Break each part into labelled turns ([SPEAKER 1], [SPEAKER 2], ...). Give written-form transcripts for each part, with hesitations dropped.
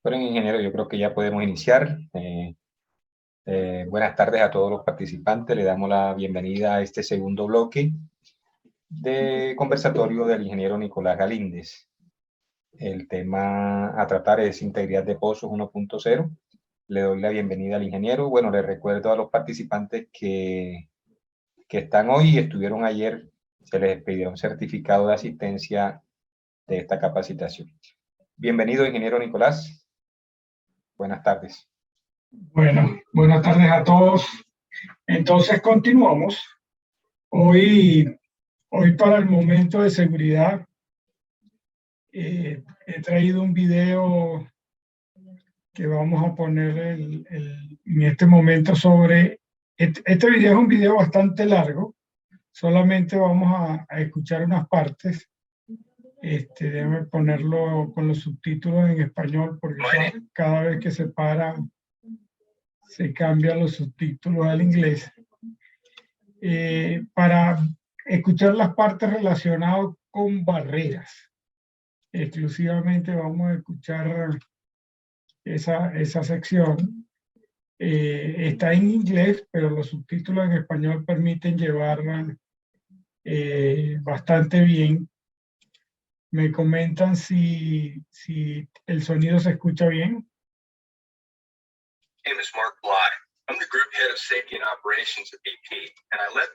[SPEAKER 1] Bueno, ingeniero, yo creo que ya podemos iniciar. Buenas tardes a todos los participantes. Le damos la bienvenida a este segundo bloque de conversatorio del ingeniero Nicolás Galíndez. El tema a tratar es integridad de pozos 1.0. Le doy la bienvenida al ingeniero. Bueno, le recuerdo a los participantes que están hoy y estuvieron ayer, se les expidió un certificado de asistencia de esta capacitación. Bienvenido, ingeniero Nicolás. Buenas tardes.
[SPEAKER 2] Bueno, buenas tardes a todos. Entonces continuamos. Hoy para el momento de seguridad he traído un video que vamos a poner en este momento sobre... Este video es un video bastante largo, solamente vamos a escuchar unas partes. Déjame ponerlo con los subtítulos en español porque cada vez que se para se cambian los subtítulos al inglés. Para escuchar las partes relacionadas con barreras. Exclusivamente vamos a escuchar esa sección. Está en inglés, pero los subtítulos en español permiten llevarla bastante bien. Me comentan si el sonido se escucha bien.
[SPEAKER 3] My name is Mark Bly. I'm the Group Head of Safety and Operations at BP, and I led...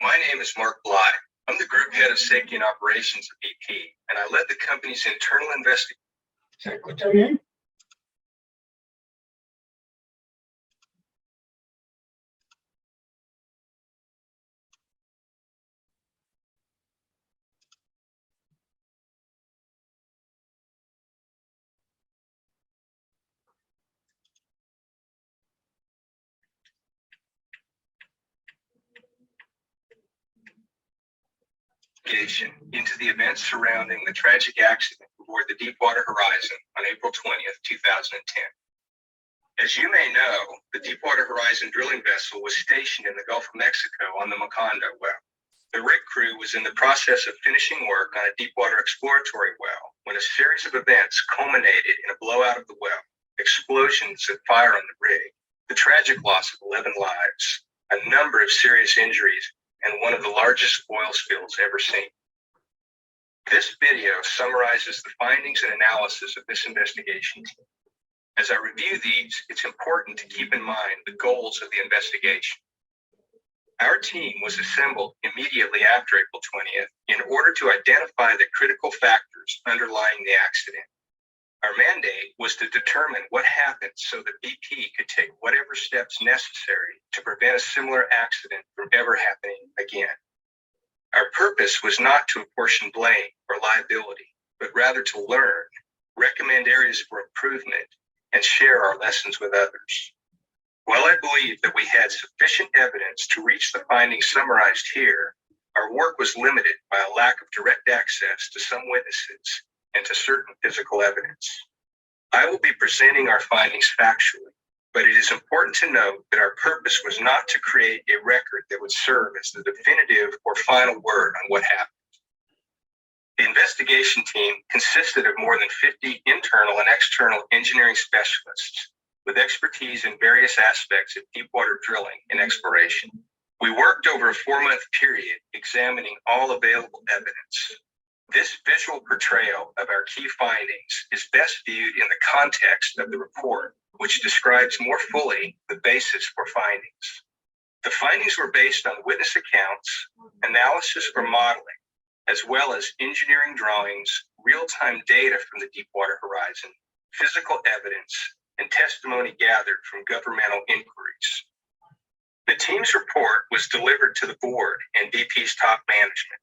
[SPEAKER 3] My name is Mark Bly. I'm the Group Head of Safety and Operations at BP, and I led the company's internal investigation.
[SPEAKER 2] ¿Se escucha bien?
[SPEAKER 3] Into the events surrounding the tragic accident aboard the Deepwater Horizon on April 20th, 2010. As you may know, the Deepwater Horizon drilling vessel was stationed in the Gulf of Mexico on the Macondo well. The rig crew was in the process of finishing work on a deepwater exploratory well when a series of events culminated in a blowout of the well, explosions and fire on the rig, the tragic loss of 11 lives, a number of serious injuries, and one of the largest oil spills ever seen. This video summarizes the findings and analysis of this investigation team. As I review these, it's important to keep in mind the goals of the investigation. Our team was assembled immediately after April 20th in order to identify the critical factors underlying the accident. Our mandate was to determine what happened so that BP could take whatever steps necessary to prevent a similar accident from ever happening again. Our purpose was not to apportion blame or liability, but rather to learn, recommend areas for improvement, and share our lessons with others. While I believe that we had sufficient evidence to reach the findings summarized here, our work was limited by a lack of direct access to some witnesses and to certain physical evidence. I will be presenting our findings factually, but it is important to note that our purpose was not to create a record that would serve as the definitive or final word on what happened. The investigation team consisted of more than 50 internal and external engineering specialists with expertise in various aspects of deepwater drilling and exploration. We worked over a 4-month period examining all available evidence. This visual portrayal of our key findings is best viewed in the context of the report, which describes more fully the basis for findings. The findings were based on witness accounts, analysis or modeling, as well as engineering drawings, real-time data from the Deepwater Horizon, physical evidence, and testimony gathered from governmental inquiries. The team's report was delivered to the board and BP's top management.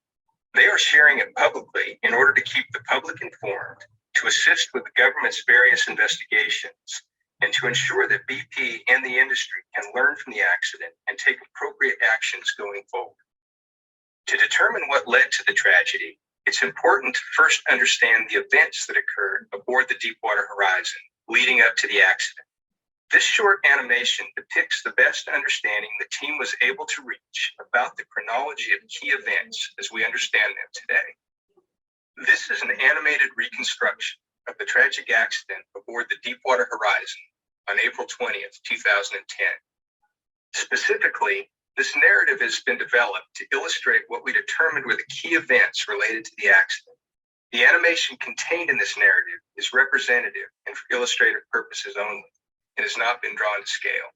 [SPEAKER 3] They are sharing it publicly in order to keep the public informed, to assist with the government's various investigations, and to ensure that BP and the industry can learn from the accident and take appropriate actions going forward. To determine what led to the tragedy, It's important to first understand the events that occurred aboard the Deepwater Horizon leading up to the accident. This short animation depicts the best understanding the team was able to reach about the chronology of key events as we understand them today. This is an animated reconstruction of the tragic accident aboard the Deepwater Horizon on April 20th, 2010. Specifically, this narrative has been developed to illustrate what we determined were the key events related to the accident. The animation contained in this narrative is representative and for illustrative purposes only, and has not been drawn to scale.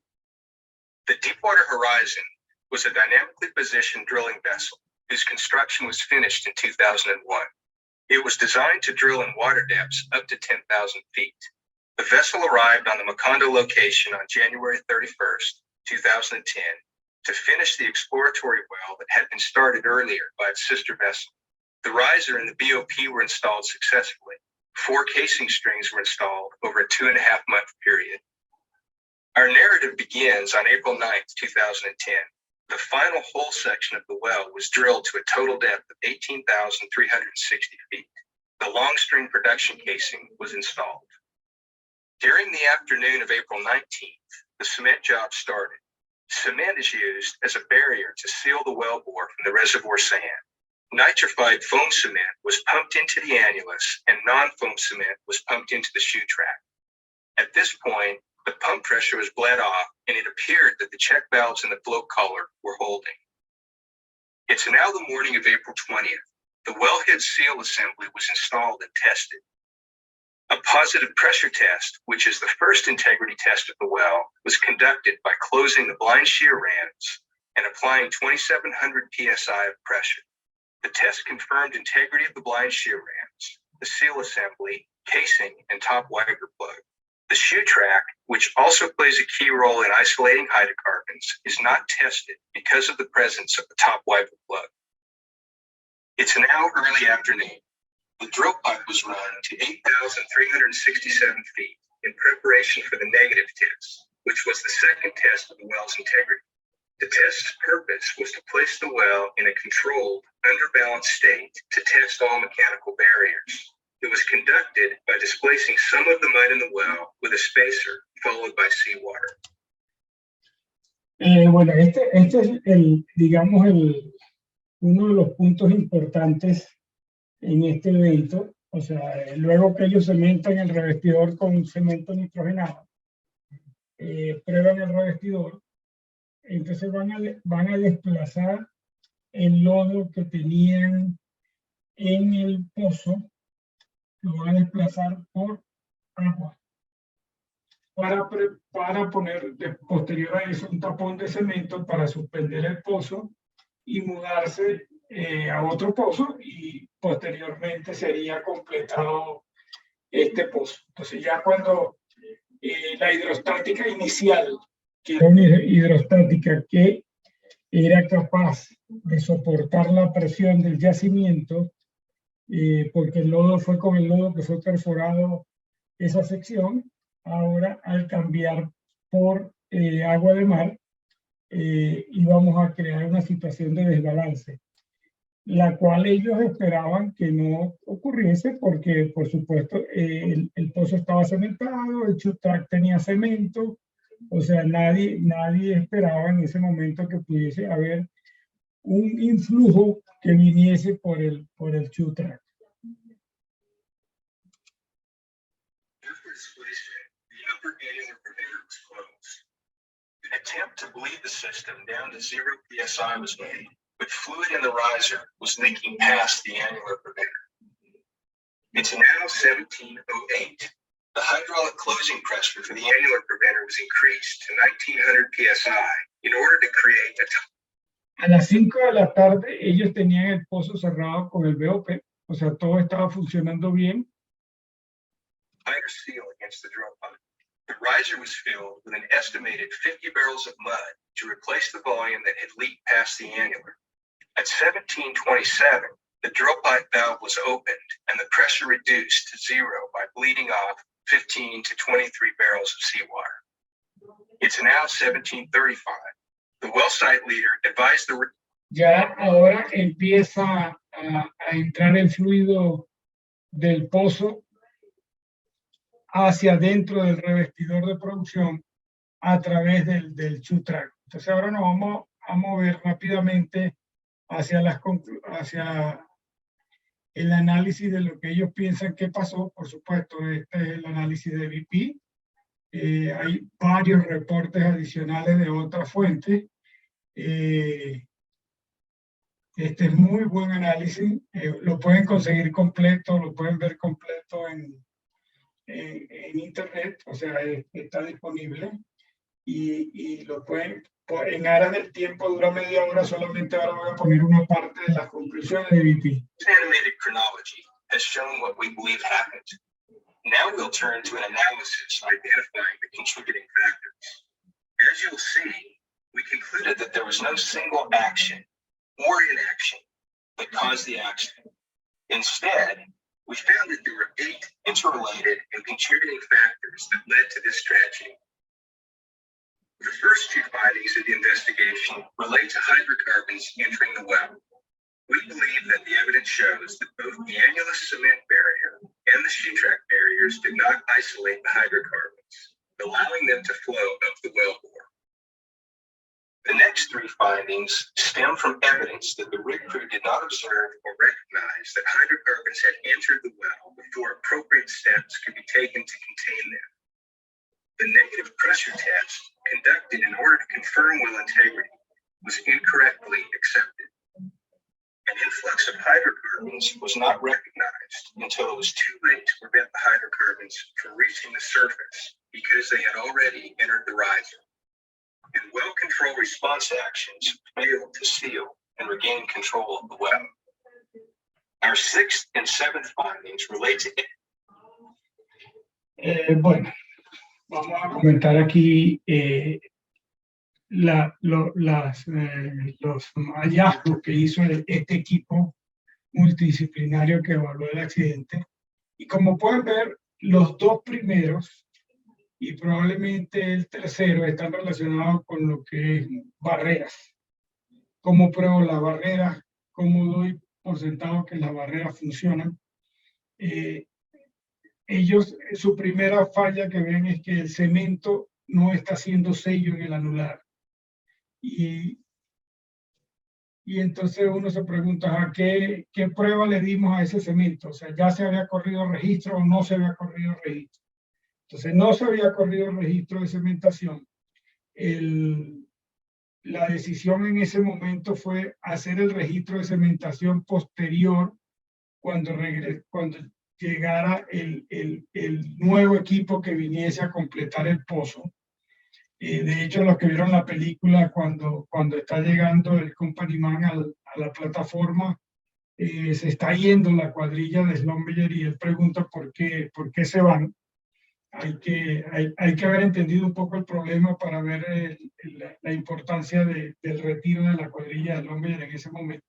[SPEAKER 3] The Deepwater Horizon was a dynamically positioned drilling vessel whose construction was finished in 2001. It was designed to drill in water depths up to 10,000 feet. The vessel arrived on the Macondo location on January 31st, 2010, to finish the exploratory well that had been started earlier by its sister vessel. The riser and the BOP were installed successfully. 4 casing strings were installed over a 2.5-month period. Our narrative begins on April 9th, 2010. The final hole section of the well was drilled to a total depth of 18,360 feet. The long string production casing was installed. During the afternoon of April 19th, the cement job started. Cement is used as a barrier to seal the wellbore from the reservoir sand. Nitrified foam cement was pumped into the annulus and non-foam cement was pumped into the shoe track. At this point, the pump pressure was bled off and it appeared that the check valves in the float collar were holding. It's now the morning of April 20th. The wellhead seal assembly was installed and tested. A positive pressure test, which is the first integrity test of the well, was conducted by closing the blind shear rams and applying 2,700 psi of pressure. The test confirmed integrity of the blind shear rams, the seal assembly, casing, and top wiper plug. The shoe track, which also plays a key role in isolating hydrocarbons, is not tested because of the presence of the top wiper plug. It's now early afternoon. The drill pipe was run to 8,367 feet in preparation for the negative test, which was the second test of the well's integrity. The test's purpose was to place the well in a controlled, underbalanced state to test all mechanical barriers. It was conducted by displacing some of the mud in the well with a spacer, followed by seawater.
[SPEAKER 2] Bueno, este es digamos, uno de los puntos importantes en este evento. O sea, luego que ellos cementan el revestidor con cemento nitrogenado, prueban el revestidor, entonces van a desplazar el lodo que tenían en el pozo, lo van a desplazar por agua para poner posterior a eso un tapón de cemento para suspender el pozo y mudarse a otro pozo, y posteriormente sería completado este pozo. Entonces ya cuando la hidrostática inicial, que era una hidrostática que era capaz de soportar la presión del yacimiento, porque el lodo fue con el lodo que fue perforado esa sección, ahora al cambiar por agua de mar, íbamos a crear una situación de desbalance, la cual ellos esperaban que no ocurriese porque, por supuesto, el pozo estaba cementado, el chute track tenía cemento, o sea, nadie esperaba en ese momento que pudiese haber un influjo que viniese por el chute track.
[SPEAKER 3] The upper annular preventer was closed. An attempt to bleed the system down to 0 psi was made, but fluid in the riser was leaking past the annular preventer. It's now 17:08. The hydraulic closing pressure for the annular preventer was increased to 1,900 psi in order to create a
[SPEAKER 2] A las 5 de la tarde ellos tenían el pozo cerrado con el BOP, o sea, todo estaba funcionando bien.
[SPEAKER 3] tighter seal against the drill pipe. The riser was filled with an estimated 50 barrels of mud to replace the volume that had leaked past the annular. At 17:27, the drill pipe valve was opened and the pressure reduced to 0 by bleeding off 15 to 23 barrels of seawater. It's now 17:35. The well site leader advised the...
[SPEAKER 2] Ya ahora empieza a entrar el fluido del pozo hacia dentro del revestidor de producción a través del chute-track. Entonces ahora nos vamos a mover rápidamente hacia el análisis de lo que ellos piensan que pasó. Por supuesto, este es el análisis de BP. Hay varios reportes adicionales de otras fuentes. Este es muy buen análisis. Lo pueden conseguir completo, lo pueden ver completo en internet, o sea, está disponible. Y lo pueden, en aras del tiempo, dura media hora, solamente ahora voy a poner una parte de las conclusiones de BP.
[SPEAKER 3] This animated chronology has shown what we believe happened. Now we'll turn to an analysis identifying the contributing factors. As you'll see, we concluded that there was no single action or inaction that caused the accident. Instead, we found that there were 8 interrelated and contributing factors that led to this tragedy. The first 2 findings of the investigation relate to hydrocarbons entering the well. We believe that the evidence shows that both the annulus cement barrier and the sheetrock barriers did not isolate the hydrocarbons, allowing them to flow up the wellbore. The next 3 findings stem from evidence that the rig crew did not observe or recognize that hydrocarbons had entered the well before appropriate steps could be taken to contain them. The negative pressure test conducted in order to confirm well integrity was incorrectly accepted. An influx of hydrocarbons was not recognized until it was too late to prevent the hydrocarbons from reaching the surface because they had already entered the riser. And well control response actions failed to seal and regain control of the well. Our 6th and 7th findings relate to
[SPEAKER 2] bueno, vamos a comentar aquí los hallazgos que hizo este equipo multidisciplinario que evaluó el accidente. Y como pueden ver, los 2 primeros y probablemente el tercero están relacionados con lo que es barreras. ¿Cómo pruebo la barrera? ¿Cómo doy por sentado que las barreras funcionan? Ellos, su primera falla que ven es que el cemento no está haciendo sello en el anular. Y entonces uno se pregunta, ¿a qué prueba le dimos a ese cemento? O sea, ¿ya se había corrido registro o no se había corrido registro? Entonces, no se había corrido registro de cementación. La decisión en ese momento fue hacer el registro de cementación posterior cuando llegara el nuevo equipo que viniese a completar el pozo. De hecho, los que vieron la película, cuando está llegando el company man a la plataforma, se está yendo la cuadrilla de Schlumberger y él pregunta por qué se van. Hay que haber entendido un poco el problema para ver la importancia del retiro de la cuadrilla de Schlumberger en ese momento.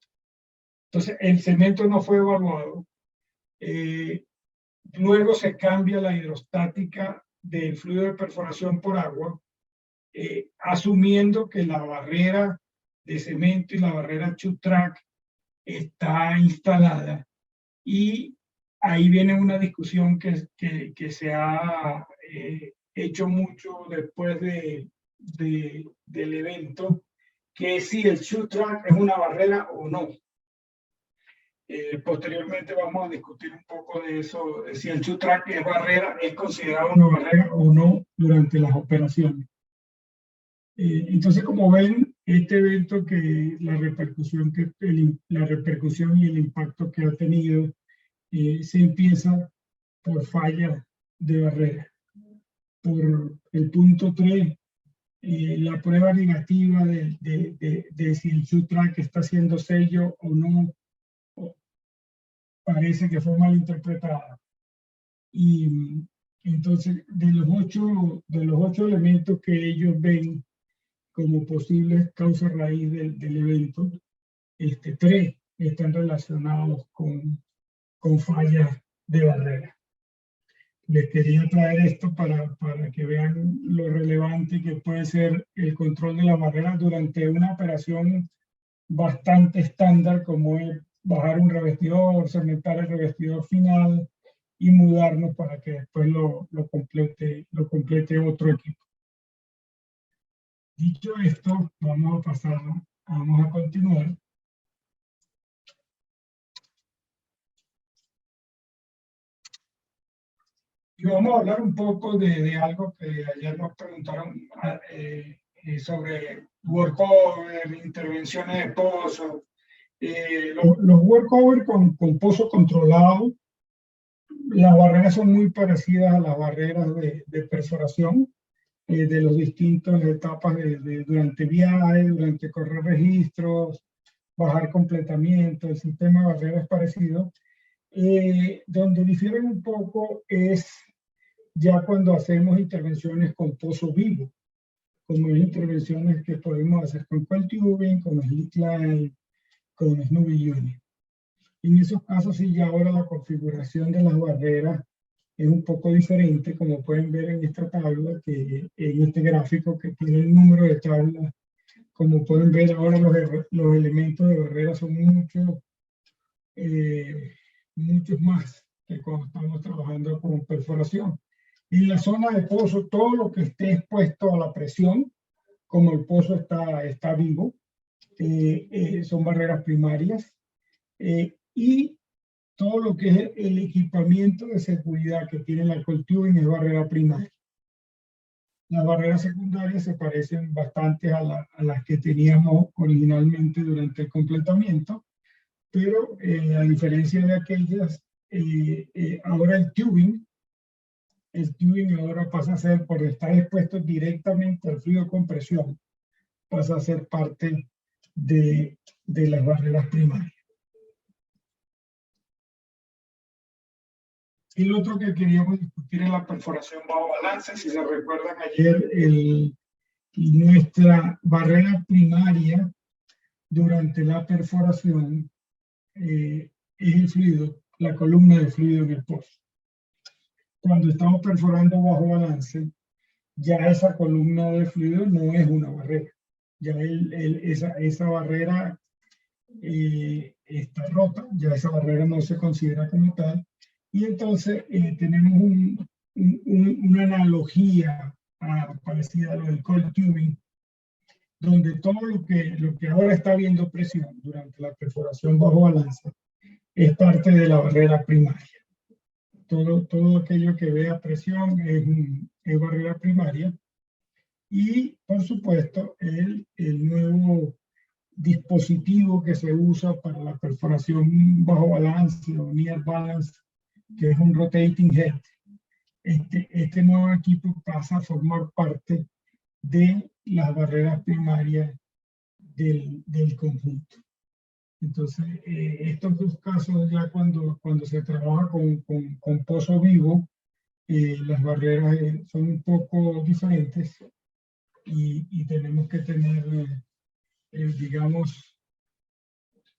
[SPEAKER 2] Entonces, el cemento no fue evaluado. Luego se cambia la hidrostática del fluido de perforación por agua, asumiendo que la barrera de cemento y la barrera chute-track está instalada. Y ahí viene una discusión que se ha hecho mucho después del evento, que es si el chute-track es una barrera o no. Posteriormente vamos a discutir un poco de eso, de si el chute-track es barrera, es considerado una barrera o no durante las operaciones. Entonces, como ven, este evento, que la repercusión y el impacto que ha tenido, se empieza por falla de barrera. Por el punto 3, la prueba negativa de si el chute-track está haciendo sello o no, parece que fue mal interpretada. Y entonces, de los ocho elementos que ellos ven como posibles causas raíz del evento, 3 están relacionados con fallas de barrera. Les quería traer esto para que vean lo relevante que puede ser el control de la barrera durante una operación bastante estándar como es bajar un revestidor, cementar el revestidor final y mudarnos para que después lo complete otro equipo. Dicho esto, vamos a continuar. Y vamos a hablar un poco de algo que ayer nos preguntaron sobre workover, intervenciones de pozo. Los workover con pozo controlado, las barreras son muy parecidas a las barreras de perforación de las distintas etapas durante viaje, durante correr registros, bajar completamiento. El sistema de barreras es parecido. Donde difieren un poco es ya cuando hacemos intervenciones con pozo vivo, como intervenciones que podemos hacer con coil tubing, con slickline, con Snowy Unit. En esos casos sí, ya ahora la configuración de las barreras es un poco diferente, como pueden ver en esta tabla, en este gráfico que tiene el número de tablas. Como pueden ver ahora los elementos de barrera son muchos más que cuando estamos trabajando con perforación. En la zona de pozo, todo lo que esté expuesto a la presión, como el pozo está vivo, son barreras primarias. Y todo lo que es el equipamiento de seguridad que tiene la coil tubing es barrera primaria. Las barreras secundarias se parecen bastante a las que teníamos originalmente durante el completamiento, pero a diferencia de aquellas, ahora el tubing ahora pasa a ser, por estar expuesto directamente al fluido de compresión, pasa a ser parte de las barreras primarias. Y lo otro que queríamos discutir es la perforación bajo balance. Si se recuerdan ayer, nuestra barrera primaria durante la perforación es el fluido, la columna de fluido en el pozo. Cuando estamos perforando bajo balance, ya esa columna de fluido no es una barrera. Ya esa barrera está rota, ya esa barrera no se considera como tal. Y entonces tenemos una analogía parecida a lo del coil tubing, donde todo lo que ahora está viendo presión durante la perforación bajo balance es parte de la barrera primaria. Todo aquello que vea presión es barrera primaria. Y, por supuesto, el nuevo dispositivo que se usa para la perforación bajo balance o near balance, que es un rotating head. Este nuevo equipo pasa a formar parte de las barreras primarias del conjunto. Entonces, estos dos casos ya cuando se trabaja con pozo vivo, las barreras son un poco diferentes y tenemos que tener, digamos,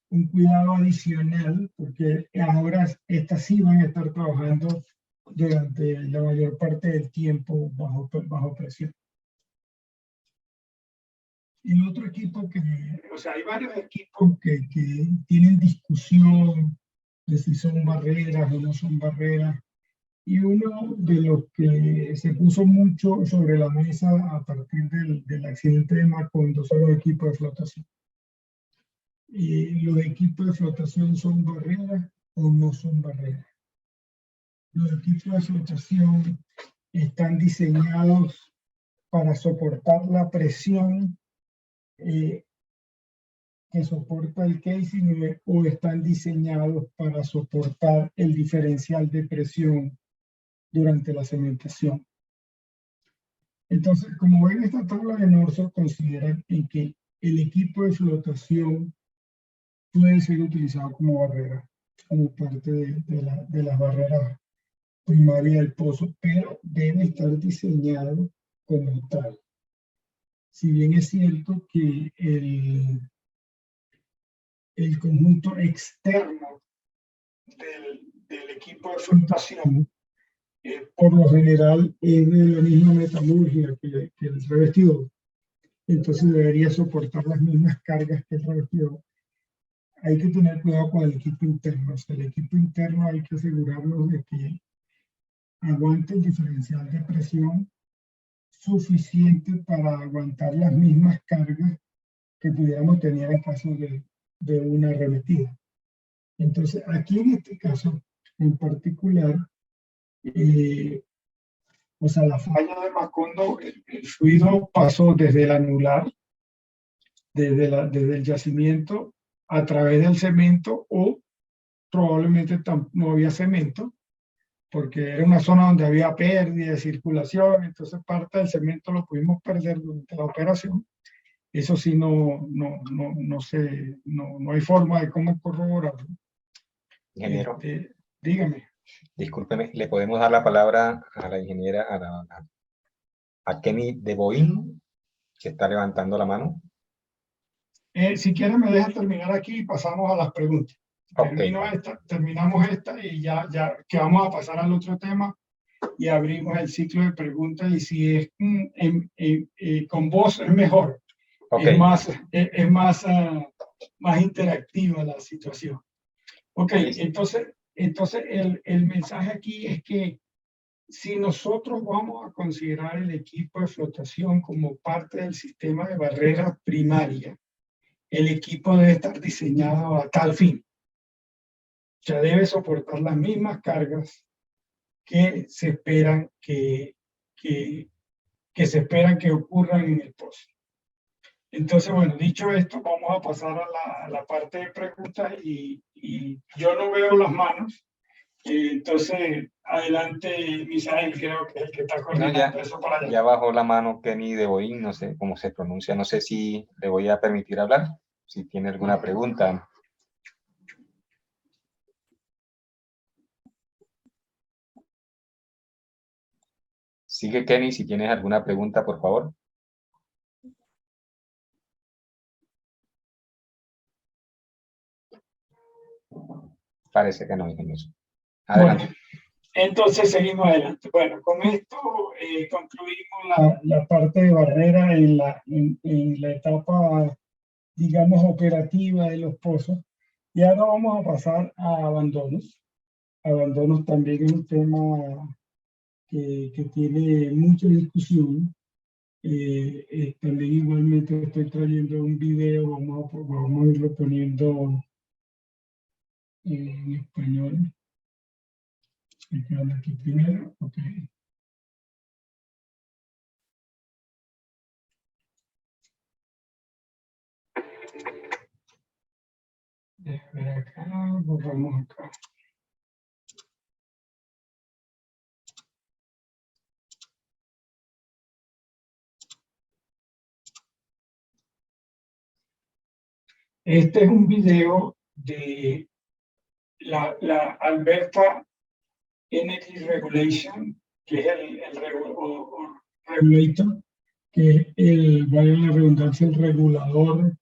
[SPEAKER 2] un cuidado adicional, porque ahora estas sí van a estar trabajando durante la mayor parte del tiempo bajo presión. Y el otro equipo hay varios equipos que tienen discusión de si son barreras o no son barreras. Y uno de los que se puso mucho sobre la mesa a partir del accidente de Macondo son los equipos de flotación. ¿Los equipos de flotación son barreras o no son barreras? Los equipos de flotación están diseñados para soportar la presión que soporta el casing, o están diseñados para soportar el diferencial de presión durante la cementación. Entonces, como ven, esta tabla de Northsor considera en que el equipo de flotación puede ser utilizado como barrera, como parte de las barreras primarias del pozo, pero debe estar diseñado como tal. Si bien es cierto que el conjunto externo del equipo de flotación por lo general es de la misma metalurgia que el revestidor, entonces debería soportar las mismas cargas que el revestidor. hay que tener cuidado con el equipo interno. O sea, el equipo interno hay que asegurarnos de que aguante el diferencial de presión suficiente para aguantar las mismas cargas que pudiéramos tener en caso de una arremetida. Entonces, aquí en este caso en particular, o sea, la falla de Macondo, el fluido pasó desde el anular, desde el yacimiento, a través del cemento, o probablemente no había cemento, porque era una zona donde había pérdida de circulación, entonces parte del cemento lo pudimos perder durante la operación. Eso sí, no hay forma de cómo corroborarlo.
[SPEAKER 1] Ingeniero,
[SPEAKER 2] Dígame.
[SPEAKER 1] discúlpeme, ¿le podemos dar la palabra a la ingeniera, a Kenny de Boín, que está levantando la mano?
[SPEAKER 2] Si quieren me dejan terminar aquí y pasamos a las preguntas.
[SPEAKER 1] Okay.
[SPEAKER 2] Terminamos esta y ya que vamos a pasar al otro tema y abrimos el ciclo de preguntas, y si es con voz es mejor. Okay. Es más interactiva la situación. Ok, entonces el mensaje aquí es que si nosotros vamos a considerar el equipo de flotación como parte del sistema de barrera primaria, el equipo debe estar diseñado a tal fin. O sea, debe soportar las mismas cargas que se esperan que ocurran en el pozo. Entonces, bueno, dicho esto, vamos a pasar a la parte de preguntas, y yo no veo las manos. Entonces, adelante, Misael, creo que es el que está coordinando eso para allá.
[SPEAKER 1] Ya bajó la mano Kenny de Boín, no sé cómo se pronuncia, no sé si le voy a permitir hablar, si tiene alguna pregunta. Sigue Kenny, si tienes alguna pregunta, por favor. Parece que no, ingeniero. Adelante.
[SPEAKER 2] Bueno, entonces seguimos adelante. Bueno, con esto concluimos la parte de barrera en la etapa, digamos, operativa de los pozos. Y ahora vamos a pasar a abandonos. Abandonos también es un tema que tiene mucha discusión. También igualmente estoy trayendo un video, vamos a irlo poniendo en español. Aquí primero, ok. Ver acá, borramos acá. Este es un video de la Alberta Energy Regulation, que es el regulator, que es vaya la redundancia, el regulador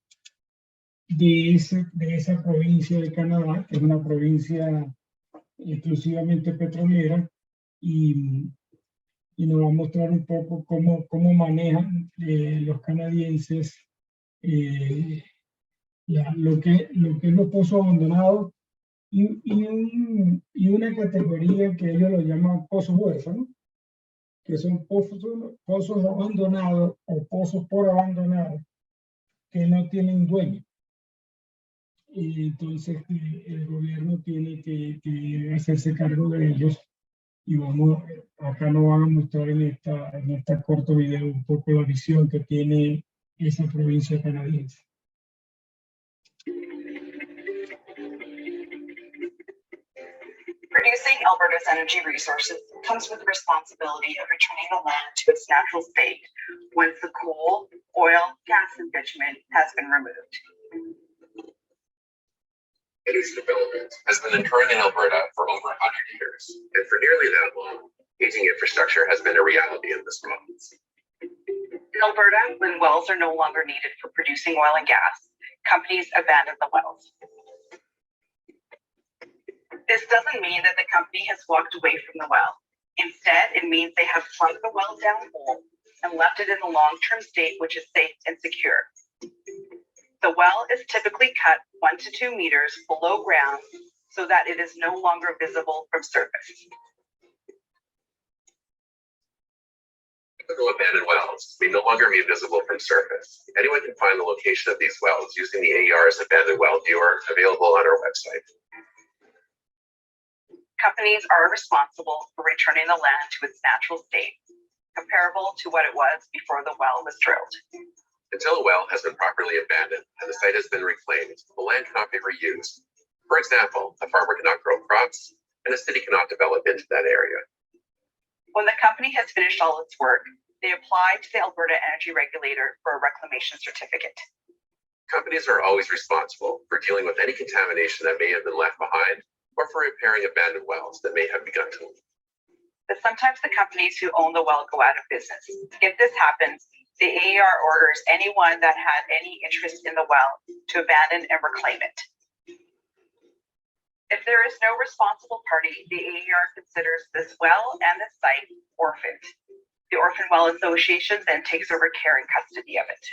[SPEAKER 2] de esa provincia de Canadá, que es una provincia exclusivamente petrolera, y nos va a mostrar un poco cómo manejan los canadienses lo que es los pozos abandonados, y una categoría que ellos lo llaman pozos huérfanos, que son pozos abandonados o pozos por abandonar que no tienen dueño. Y entonces el gobierno tiene que hacerse cargo de ellos, y acá nos van a mostrar en esta corto video un poco la visión que tiene esa provincia canadiense.
[SPEAKER 4] Producing Alberta's energy resources comes with the responsibility of returning the land to its natural state once the coal, oil, gas, and bitumen has been removed.
[SPEAKER 3] Energy development has been occurring in Alberta for over 100 years, and for nearly that long, aging infrastructure has been a reality in this province.
[SPEAKER 4] In Alberta, when wells are no longer needed for producing oil and gas, companies abandon the wells. This doesn't mean that the company has walked away from the well. Instead, it means they have plugged the well down whole and left it in a long-term state which is safe and secure. The well is typically cut 1 to 2 meters below ground so that it is no longer visible from surface.
[SPEAKER 5] Typical abandoned wells may no longer be visible from surface. Anyone can find the location of these wells using the AER's Abandoned Well Viewer available on our website.
[SPEAKER 4] Companies are responsible for returning the land to its natural state, comparable to what it was before the well was drilled.
[SPEAKER 5] Until a well has been properly abandoned and the site has been reclaimed, the land cannot be reused. For example, a farmer cannot grow crops, and a city cannot develop into that area.
[SPEAKER 4] When the company has finished all its work, they apply to the Alberta Energy Regulator for a reclamation certificate.
[SPEAKER 5] Companies are always responsible for dealing with any contamination that may have been left behind or for repairing abandoned wells that may have begun to leak.
[SPEAKER 4] But sometimes the companies who own the well go out of business. If this happens, the AER orders anyone that had any interest in the well to abandon and reclaim it. If there is no responsible party, the AER considers this well and the site orphaned. The Orphan Well Association then takes over care and custody of it.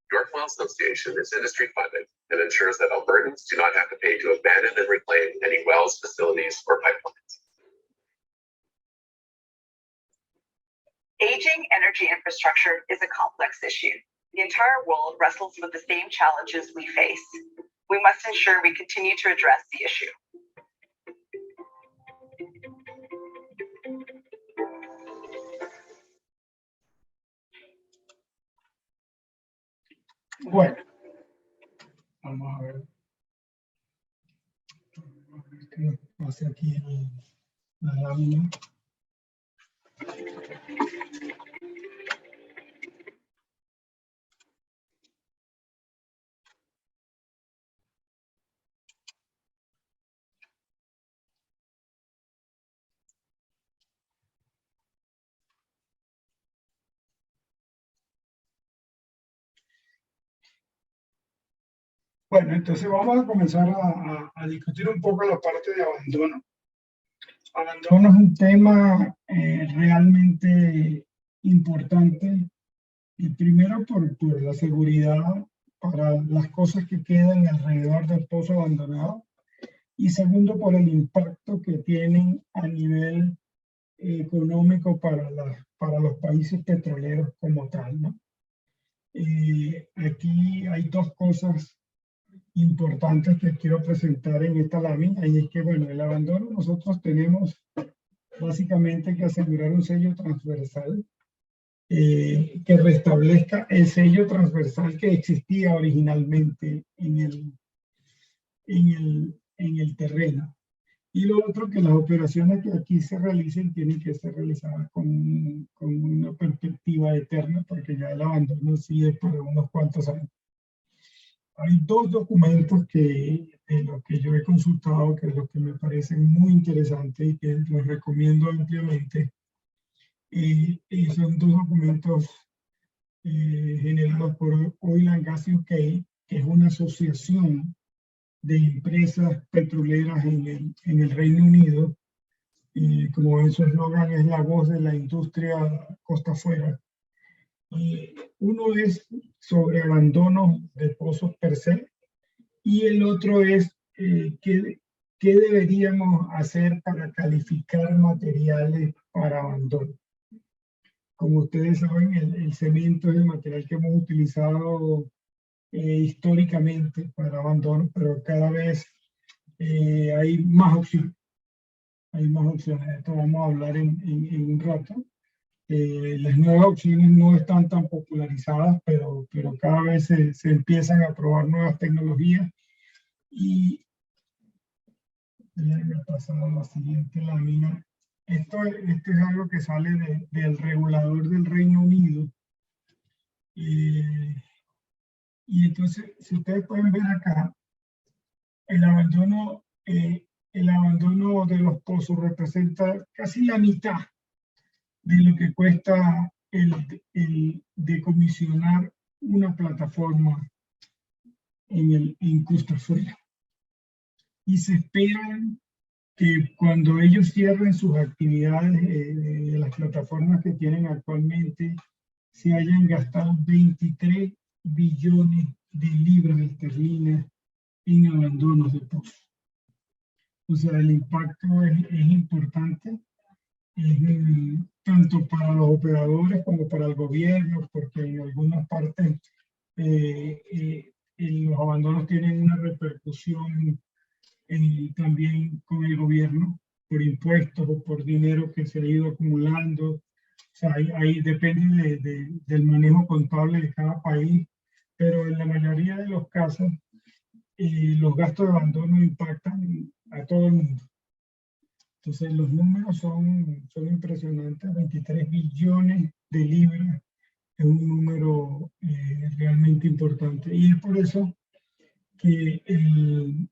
[SPEAKER 5] The Orphan Well Association is industry funded and ensures that Albertans do not have to pay to abandon and reclaim any wells, facilities, or pipelines.
[SPEAKER 4] Aging energy infrastructure is a complex issue. The entire world wrestles with the same challenges we face. We must ensure we continue to address the issue.
[SPEAKER 2] Bueno, vamos a ver qué pasa aquí en la lámina. Bueno, entonces vamos a comenzar a discutir un poco la parte de abandono. Abandono es un tema realmente importante, y primero por la seguridad para las cosas que quedan alrededor del pozo abandonado, y segundo por el impacto que tienen a nivel económico para los países petroleros como tal, ¿no? Aquí hay dos cosas importantes que quiero presentar en esta lámina, y es que, bueno, el abandono, nosotros tenemos básicamente que asegurar un sello transversal que restablezca el sello transversal que existía originalmente en el terreno. Y lo otro, que las operaciones que aquí se realicen tienen que ser realizadas con una perspectiva eterna, porque ya el abandono sigue por unos cuantos años. Hay dos documentos de los que yo he consultado, que es lo que me parecen muy interesantes y que los recomiendo ampliamente. Son dos documentos generados por Oil and Gas UK, que es una asociación de empresas petroleras en el Reino Unido. Como ven, su eslogan es la voz de la industria costa afuera. Uno es sobre abandono de pozos per se, y el otro es qué deberíamos hacer para calificar materiales para abandono. Como ustedes saben, el cemento es el material que hemos utilizado históricamente para abandono, pero cada vez hay más opciones. Hay más opciones. De esto vamos a hablar en un rato. Las nuevas opciones no están tan popularizadas, pero cada vez se empiezan a probar nuevas tecnologías. Y déjenme pasar a la siguiente lámina. Esto es algo que sale del regulador del Reino Unido. Y entonces, si ustedes pueden ver acá, el abandono de los pozos representa casi la mitad de lo que cuesta el decomisionar una plataforma en Costa Afuera. Y se esperan que cuando ellos cierren sus actividades de las plataformas que tienen actualmente, se hayan gastado 23 billones de libras esterlinas en abandonos de pozos. O sea, el impacto es importante, tanto para los operadores como para el gobierno, porque en algunas partes los abandonos tienen una repercusión también con el gobierno, por impuestos o por dinero que se ha ido acumulando. O sea, ahí depende del manejo contable de cada país, pero en la mayoría de los casos los gastos de abandono impactan a todo el mundo. Entonces los números son impresionantes, 23 billones de libras es un número realmente importante. Y es por eso que el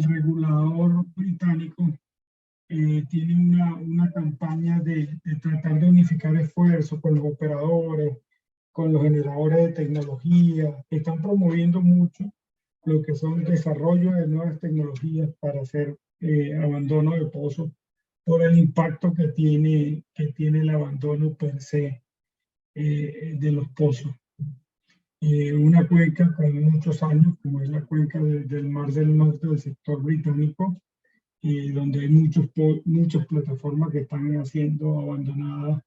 [SPEAKER 2] regulador británico tiene una campaña de tratar de unificar esfuerzos con los operadores, con los generadores de tecnología, que están promoviendo mucho lo que son desarrollo de nuevas tecnologías para hacer abandono de pozos, por el impacto que tiene el abandono per se de los pozos. Una cuenca con muchos años, como es la cuenca del Mar del Norte del sector británico, donde hay muchas plataformas que están siendo abandonadas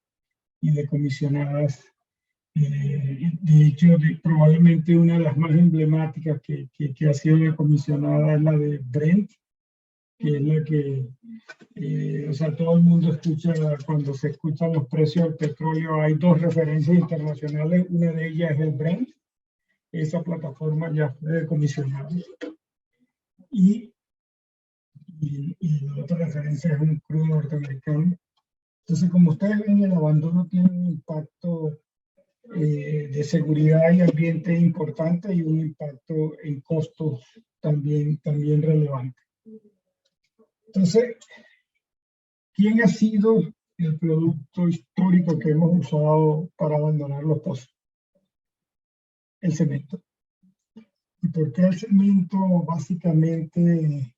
[SPEAKER 2] y decomisionadas. De hecho, probablemente una de las más emblemáticas que ha sido decomisionada es la de Brent, que es la que, o sea, todo el mundo escucha, cuando se escuchan los precios del petróleo, hay dos referencias internacionales, una de ellas es el Brent, esa plataforma ya fue decomisionada. Y la otra referencia es un crudo norteamericano. Entonces, como ustedes ven, el abandono tiene un impacto de seguridad y ambiente importante y un impacto en costos también relevante. Entonces, ¿quién ha sido el producto histórico que hemos usado para abandonar los pozos? El cemento. ¿Y por qué el cemento básicamente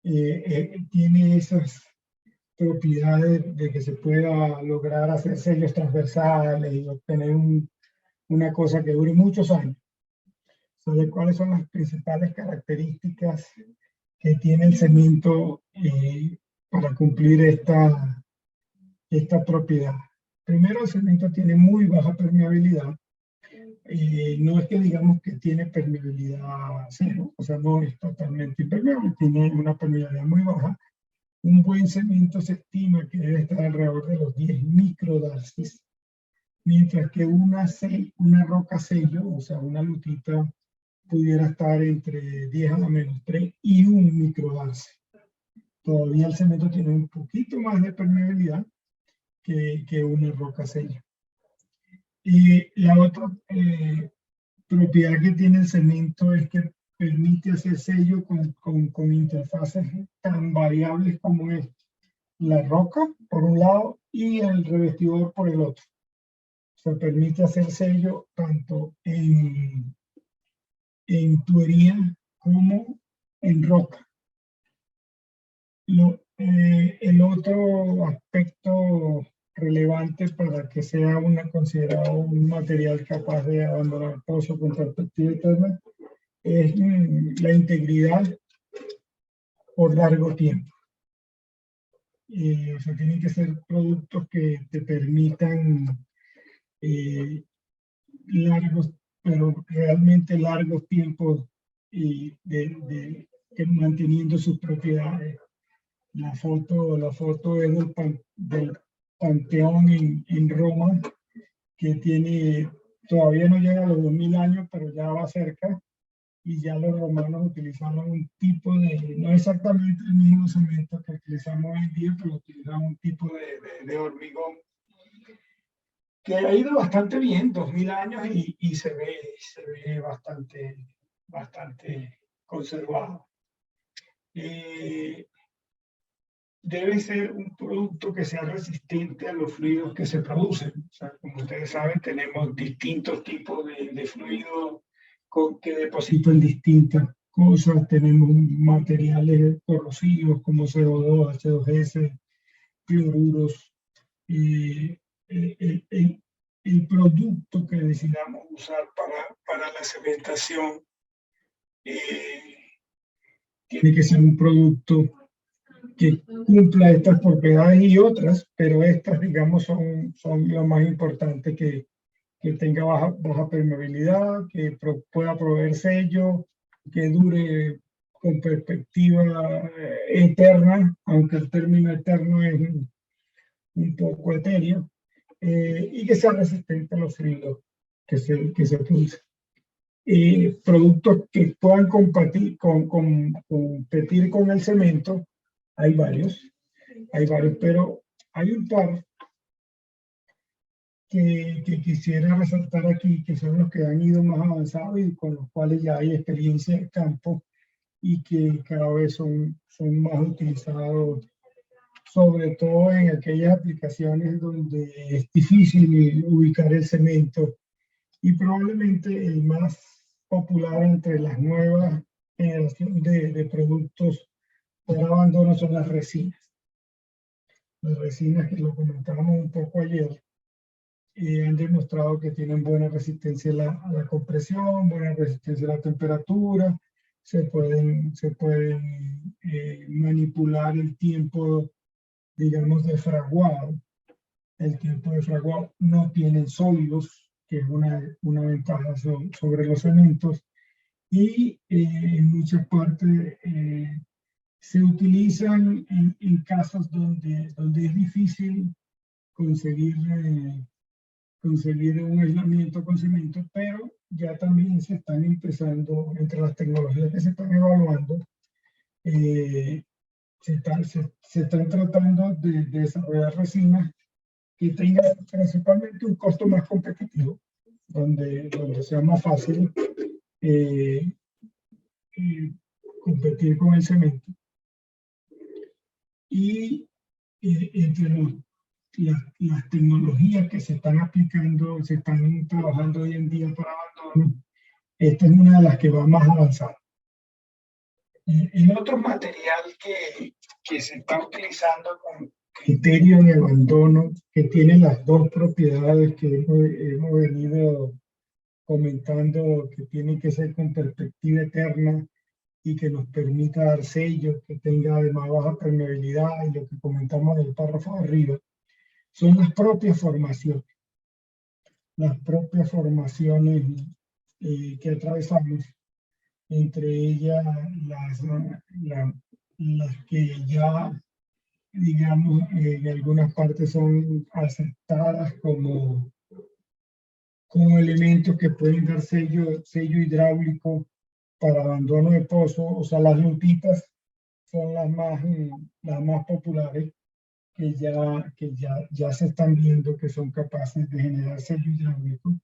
[SPEAKER 2] tiene esas propiedades de que se pueda lograr hacer sellos transversales y obtener una cosa que dure muchos años? ¿Sabe cuáles son las principales características que tiene el cemento para cumplir esta propiedad? Primero, el cemento tiene muy baja permeabilidad. No es que digamos que tiene permeabilidad cero, o sea, no es totalmente impermeable, tiene una permeabilidad muy baja. Un buen cemento se estima que debe estar alrededor de los 10 microdarcies, mientras que una roca sello, o sea, una lutita, pudiera estar entre 10 a la menos 3 y 1 microdarcy. Todavía el cemento tiene un poquito más de permeabilidad que una roca sello. Y la otra propiedad que tiene el cemento es que permite hacer sello con interfaces tan variables como es la roca por un lado y el revestidor por el otro. O sea, permite hacer sello tanto en tubería como en roca. El otro aspecto relevante para que sea considerado un material capaz de abandonar pozo con perspectiva eterna es la integridad por largo tiempo. O sea, tienen que ser productos que te permitan largos, pero realmente largos tiempos manteniendo sus propiedades. La foto es del Panteón en Roma, que todavía no llega a los 2000 años, pero ya va cerca, y ya los romanos utilizaban un tipo no exactamente el mismo cemento que utilizamos hoy en día, pero utilizaban un tipo de hormigón que ha ido bastante bien, 2000 años, y se ve bastante conservado. Debe ser un producto que sea resistente a los fluidos que se producen. O sea, como ustedes saben, tenemos distintos tipos de fluidos que depositan distintas cosas. Tenemos materiales corrosivos como CO2, H2S, cloruros. el producto que decidamos usar para la cementación tiene que ser un producto que cumpla estas propiedades y otras, pero estas, digamos, son lo más importante, que tenga baja permeabilidad, que pueda proveer sello, que dure con perspectiva eterna, aunque el término eterno es un poco etéreo, y que sea resistente a los fluidos que se producen. Productos que puedan competir con el cemento, hay varios, pero hay un par que quisiera resaltar aquí, que son los que han ido más avanzados y con los cuales ya hay experiencia en campo y que cada vez son más utilizados, sobre todo en aquellas aplicaciones donde es difícil ubicar el cemento, y probablemente el más popular entre las nuevas generaciones de productos para abandono son las resinas. Las resinas, que lo comentábamos un poco ayer, han demostrado que tienen buena resistencia a la compresión, buena resistencia a la temperatura, se pueden manipular el tiempo, digamos, de fraguado. El tiempo de fraguado no tienen sólidos, que es una ventaja sobre los cementos, y en muchas partes se utilizan en casos donde es difícil conseguir un aislamiento con cemento, pero ya también se están empezando, entre las tecnologías que se están evaluando, se están tratando de desarrollar resinas que tengan principalmente un costo más competitivo, donde sea más fácil competir con el cemento. Y entre las tecnologías que se están aplicando, se están trabajando hoy en día para abandono, esta es una de las que va más avanzada. El otro material que se está utilizando con criterio de abandono, que tiene las dos propiedades que hemos venido comentando, que tiene que ser con perspectiva eterna y que nos permita dar sellos, que tenga además baja permeabilidad, y lo que comentamos en el párrafo de arriba, son las propias formaciones. Las propias formaciones que atravesamos, entre ellas las que ya, digamos, en algunas partes son aceptadas como elementos que pueden dar sello hidráulico para abandono de pozo. O sea, las lutitas son las más populares, que ya se están viendo que son capaces de generar sello hidráulico.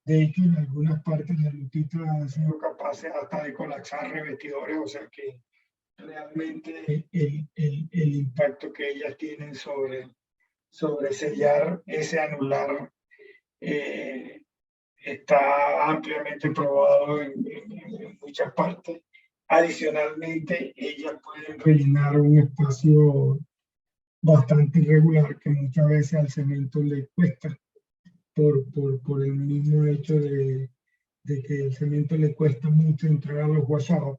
[SPEAKER 2] De hecho, en algunas partes las lutitas han sido capaces hasta de colapsar revestidores, o sea que realmente el impacto que ellas tienen sobre sellar ese anular está ampliamente probado en muchas partes. Adicionalmente, ellas pueden rellenar un espacio bastante irregular que muchas veces al cemento le cuesta, por el mismo hecho de que el cemento le cuesta mucho entrar a los washout.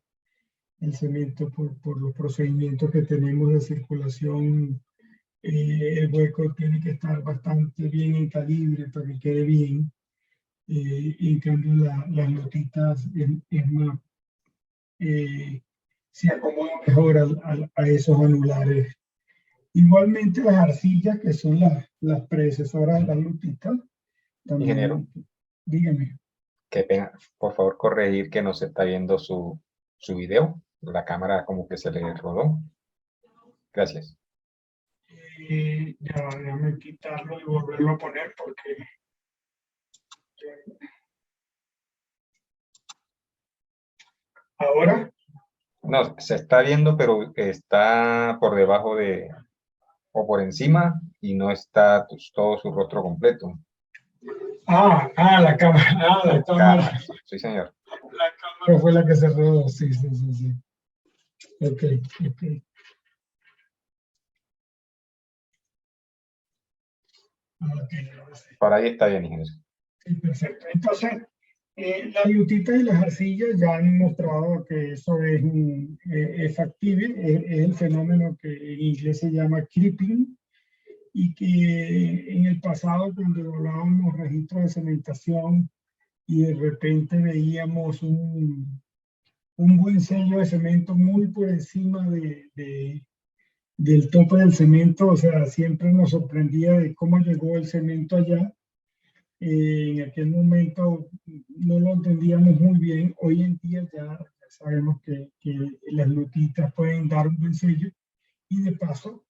[SPEAKER 2] El cemento, por los procedimientos que tenemos de circulación, el hueco tiene que estar bastante bien en calibre para que quede bien. En cambio, las lotitas es más, se acomodan mejor a esos anulares. Igualmente las arcillas, que son las predecesoras de las lotitas. También,
[SPEAKER 1] ingeniero,
[SPEAKER 2] dígame.
[SPEAKER 1] qué pena, por favor corregir que no se está viendo su video. La cámara como que se le rodó. Gracias.
[SPEAKER 2] Ya, déjame quitarlo y volverlo a poner porque... ¿Ahora?
[SPEAKER 1] No, se está viendo, pero está por debajo o por encima, y no está todo su rostro completo.
[SPEAKER 2] La cámara. La cámara.
[SPEAKER 1] Sí, señor.
[SPEAKER 2] La cámara fue la que se rodó, sí. Ok. Okay,
[SPEAKER 1] Por ahí está bien, ingeniero.
[SPEAKER 2] sí, perfecto. Entonces, las lutitas y las arcillas ya han mostrado que eso es factible, es el fenómeno que en inglés se llama creeping, y que en el pasado, cuando evaluábamos registros de cementación y de repente veíamos un buen sello de cemento muy por encima del tope del cemento, o sea, siempre nos sorprendía de cómo llegó el cemento allá. En aquel momento no lo entendíamos muy bien. Hoy en día ya sabemos que las lutitas pueden dar un buen sello, y de paso,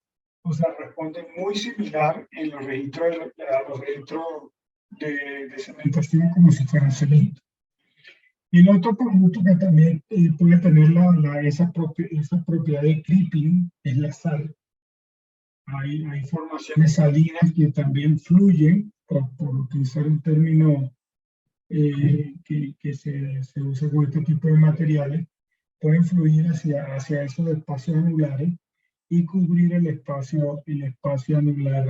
[SPEAKER 2] o sea, responden muy similar en los registros a los registros de cementación, como si fueran cemento. Y el otro producto que también puede tener esa propiedad de creeping es la sal. Hay formaciones salinas que también fluyen, por utilizar un término que se usa con este tipo de materiales, pueden fluir hacia esos espacios anulares y cubrir el espacio anular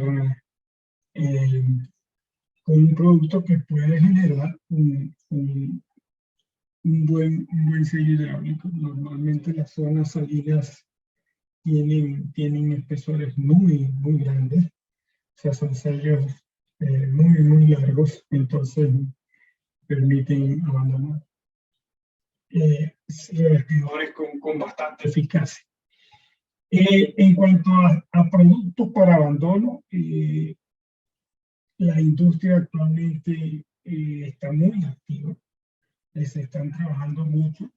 [SPEAKER 2] con un producto que puede generar un buen sello hidráulico. Normalmente las zonas salinas tienen espesores muy grandes, o sea, son sellos muy largos, entonces permiten abandonar revestidores con bastante eficacia. En cuanto a productos para abandono, la industria actualmente está muy activa, se están trabajando mucho,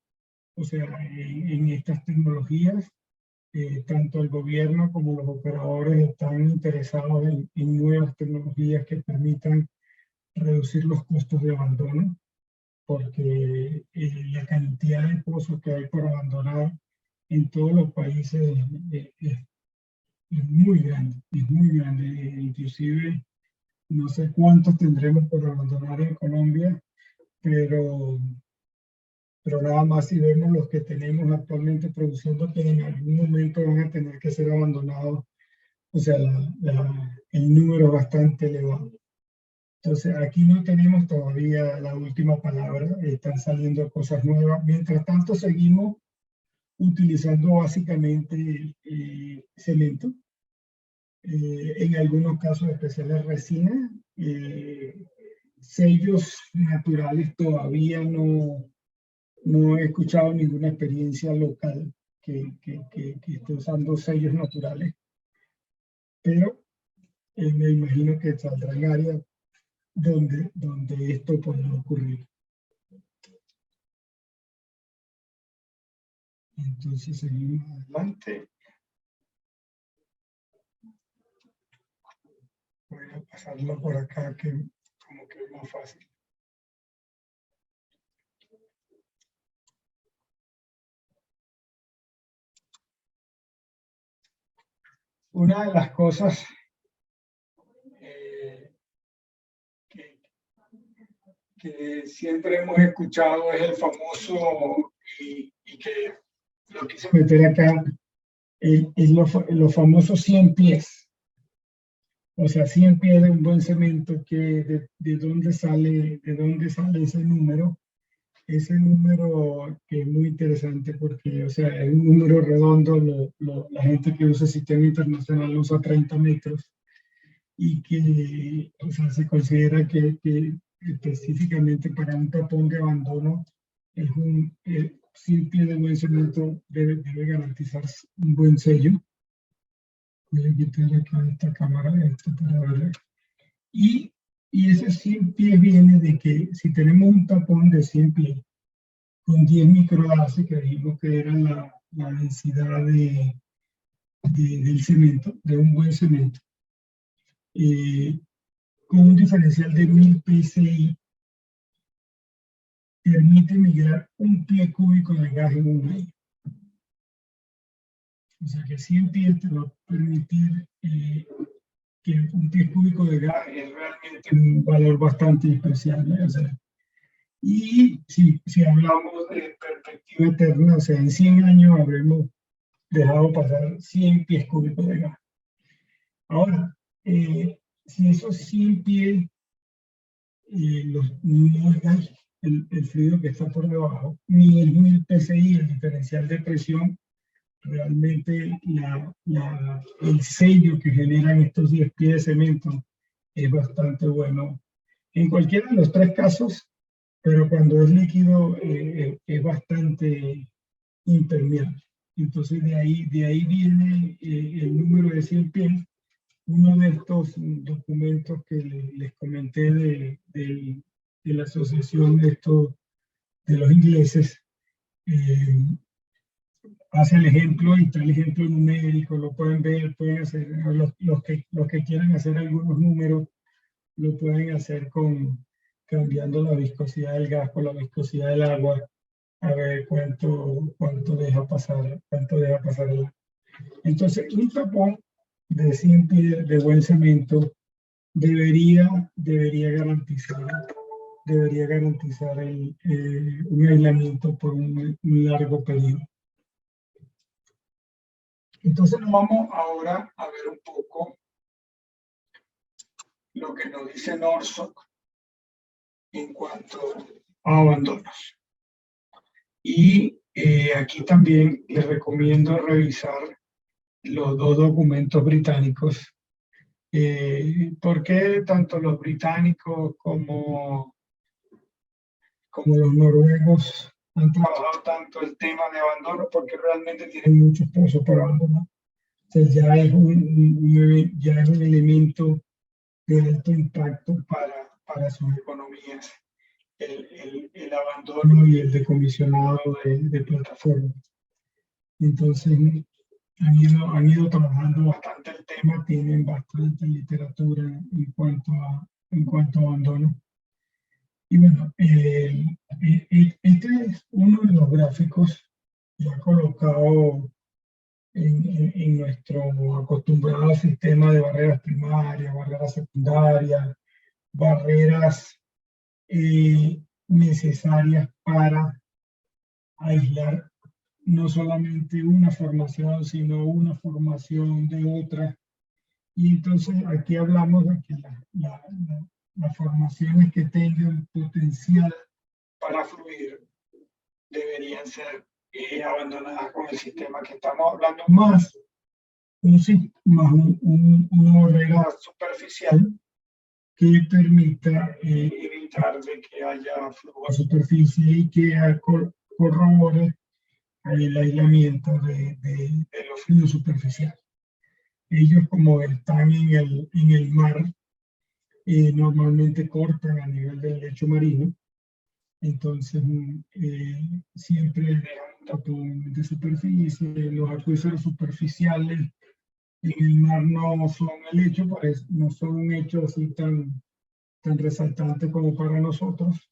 [SPEAKER 2] o sea, en estas tecnologías. Tanto el gobierno como los operadores están interesados en nuevas tecnologías que permitan reducir los costos de abandono, porque la cantidad de pozos que hay por abandonar en todos los países es muy grande, inclusive no sé cuántos tendremos por abandonar en Colombia, pero nada más si vemos los que tenemos actualmente produciendo, que en algún momento van a tener que ser abandonados, o sea, el número es bastante elevado. Entonces, aquí no tenemos todavía la última palabra, están saliendo cosas nuevas. Mientras tanto, seguimos utilizando básicamente cemento, en algunos casos especiales resina, sellos naturales todavía no he escuchado ninguna experiencia local que esté usando sellos naturales, pero me imagino que saldrán áreas donde esto podrá ocurrir. Entonces seguimos adelante. Voy a pasarlo por acá, que como que es más fácil. Una de las cosas que siempre hemos escuchado es el famoso, y que lo quise meter acá, es los famosos 100 pies. O sea, 100 pies de un buen cemento, que de dónde sale ese número. Ese número que es muy interesante porque, o sea, es un número redondo. La gente que usa el sistema internacional usa 30 metros, y que, o sea, se considera que específicamente para un tapón de abandono, 100 pies de buen cemento debe garantizar un buen sello. Voy a quitar acá esta cámara para verla. Y ese 100 pies viene de que si tenemos un tapón de 100 pies con 10 microdarcy, que dijimos que era la densidad del cemento, de un buen cemento, con un diferencial de 1000 psi, permite migrar un pie cúbico de gas en un año. O sea que 100 pies te va a permitir que un pie cúbico de gas es realmente un valor bastante despreciable. O sea, y si hablamos de perspectiva eterna, o sea, en 100 años habremos dejado pasar 100 pies cúbicos de gas. Ahora, si esos 100 pies no es el fluido que está por debajo, ni el 1000 PSI, el diferencial de presión, realmente el sello que generan estos 10 pies de cemento es bastante bueno. En cualquiera de los tres casos, pero cuando es líquido es bastante impermeable. Entonces de ahí viene el número de 100 pies. Uno de estos documentos que les comenté de la asociación de los ingleses hace el ejemplo y está el ejemplo numérico, lo pueden ver, pueden hacer, los que quieran hacer algunos números, lo pueden hacer cambiando la viscosidad del gas con la viscosidad del agua, a ver cuánto deja pasar el agua. Entonces, un tapón de 100 pies de buen cemento debería garantizar un aislamiento por un largo periodo. Entonces nos vamos ahora a ver un poco lo que nos dice NORSOC en cuanto a abandonos. Y aquí también les recomiendo revisar los dos documentos británicos, porque tanto los británicos como los noruegos han trabajado tanto el tema de abandono, porque realmente tienen muchos pozos por abandonar. O sea, ya es un elemento de alto impacto para sus economías, el abandono y el decomisionado de plataformas. Entonces, han ido trabajando bastante el tema, tienen bastante literatura en cuanto a abandono. Y bueno, este es uno de los gráficos ya colocado en nuestro acostumbrado sistema de barreras primarias, barreras secundarias, barreras necesarias para aislar no solamente una formación, sino una formación de otra. Y entonces aquí hablamos de que las formaciones que tengan potencial para fluir deberían ser abandonadas con el sistema que estamos hablando, más una barrera superficial que permita evitar de que haya flujo a superficie y que corrobore el aislamiento de los fluidos superficiales. Ellos, como están en el mar, normalmente cortan a nivel del lecho marino, entonces siempre dejan un tapón de superficie. Los acuíferos superficiales en el mar no son el hecho, no son un hecho así tan resaltante como para nosotros,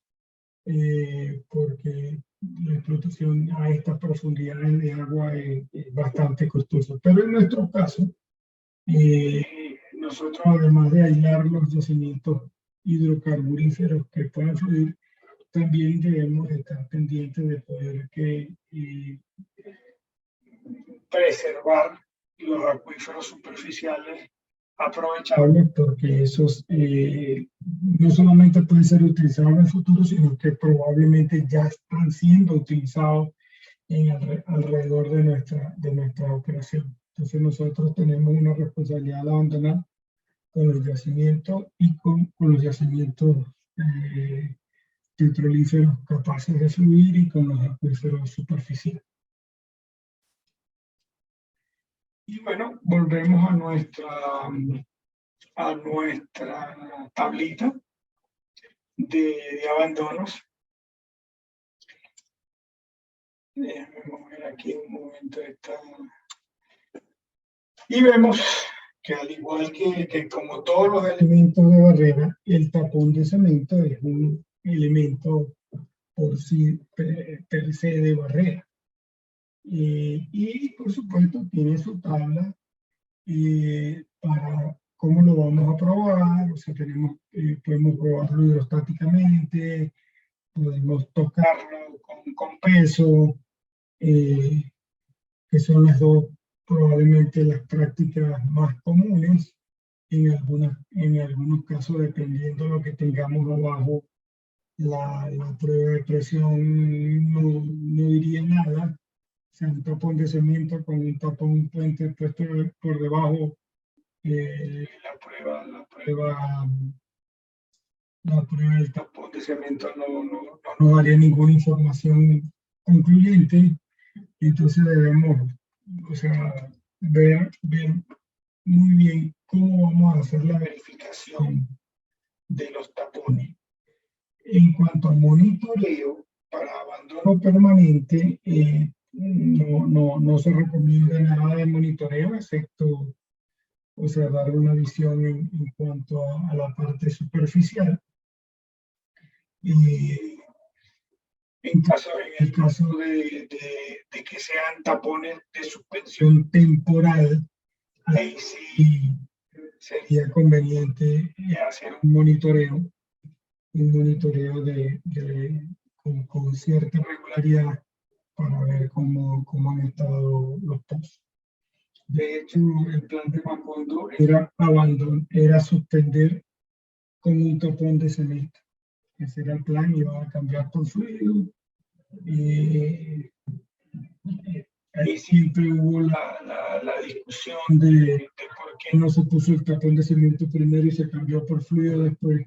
[SPEAKER 2] porque la explotación a estas profundidades de agua es bastante costosa. Pero en nuestro caso, nosotros, además de aislar los yacimientos hidrocarburíferos que puedan fluir, también debemos estar pendientes de poder preservar los acuíferos superficiales aprovechables, porque esos no solamente pueden ser utilizados en el futuro, sino que probablemente ya están siendo utilizados alrededor de nuestra operación. Entonces nosotros tenemos una responsabilidad de abandonar con los yacimientos y con los yacimientos petrolíferos capaces de fluir y con los acuíferos superficiales. Y bueno, volvemos a nuestra tablita de abandonos. Déjenme mover aquí un momento y vemos que al igual que como todos los elementos de barrera, el tapón de cemento es un elemento por sí per se de barrera. Y por supuesto tiene su tabla para cómo lo vamos a probar. O sea, podemos probarlo hidrostáticamente, podemos tocarlo con peso, que son las dos probablemente las prácticas más comunes. en algunos casos, dependiendo de lo que tengamos abajo, la prueba de presión no diría nada. O sea, un tapón de cemento con un tapón, un puente puesto por debajo, la prueba del tapón de cemento no nos daría ninguna información concluyente. Entonces debemos, o sea, ver muy bien cómo vamos a hacer la verificación de los tapones. En cuanto al monitoreo para abandono permanente, no se recomienda nada de monitoreo, excepto, o sea, dar una visión en cuanto a la parte superficial. En el caso de que sean tapones de suspensión temporal, ahí sí sería conveniente hacer un monitoreo con cierta regularidad para ver cómo han estado los pozos. De hecho, el plan de Macondo era suspender con un tapón de cemento. Ese era el plan, iba a cambiar por fluido. Ahí siempre hubo la discusión de por qué no se puso el tapón de cemento primero y se cambió por fluido después.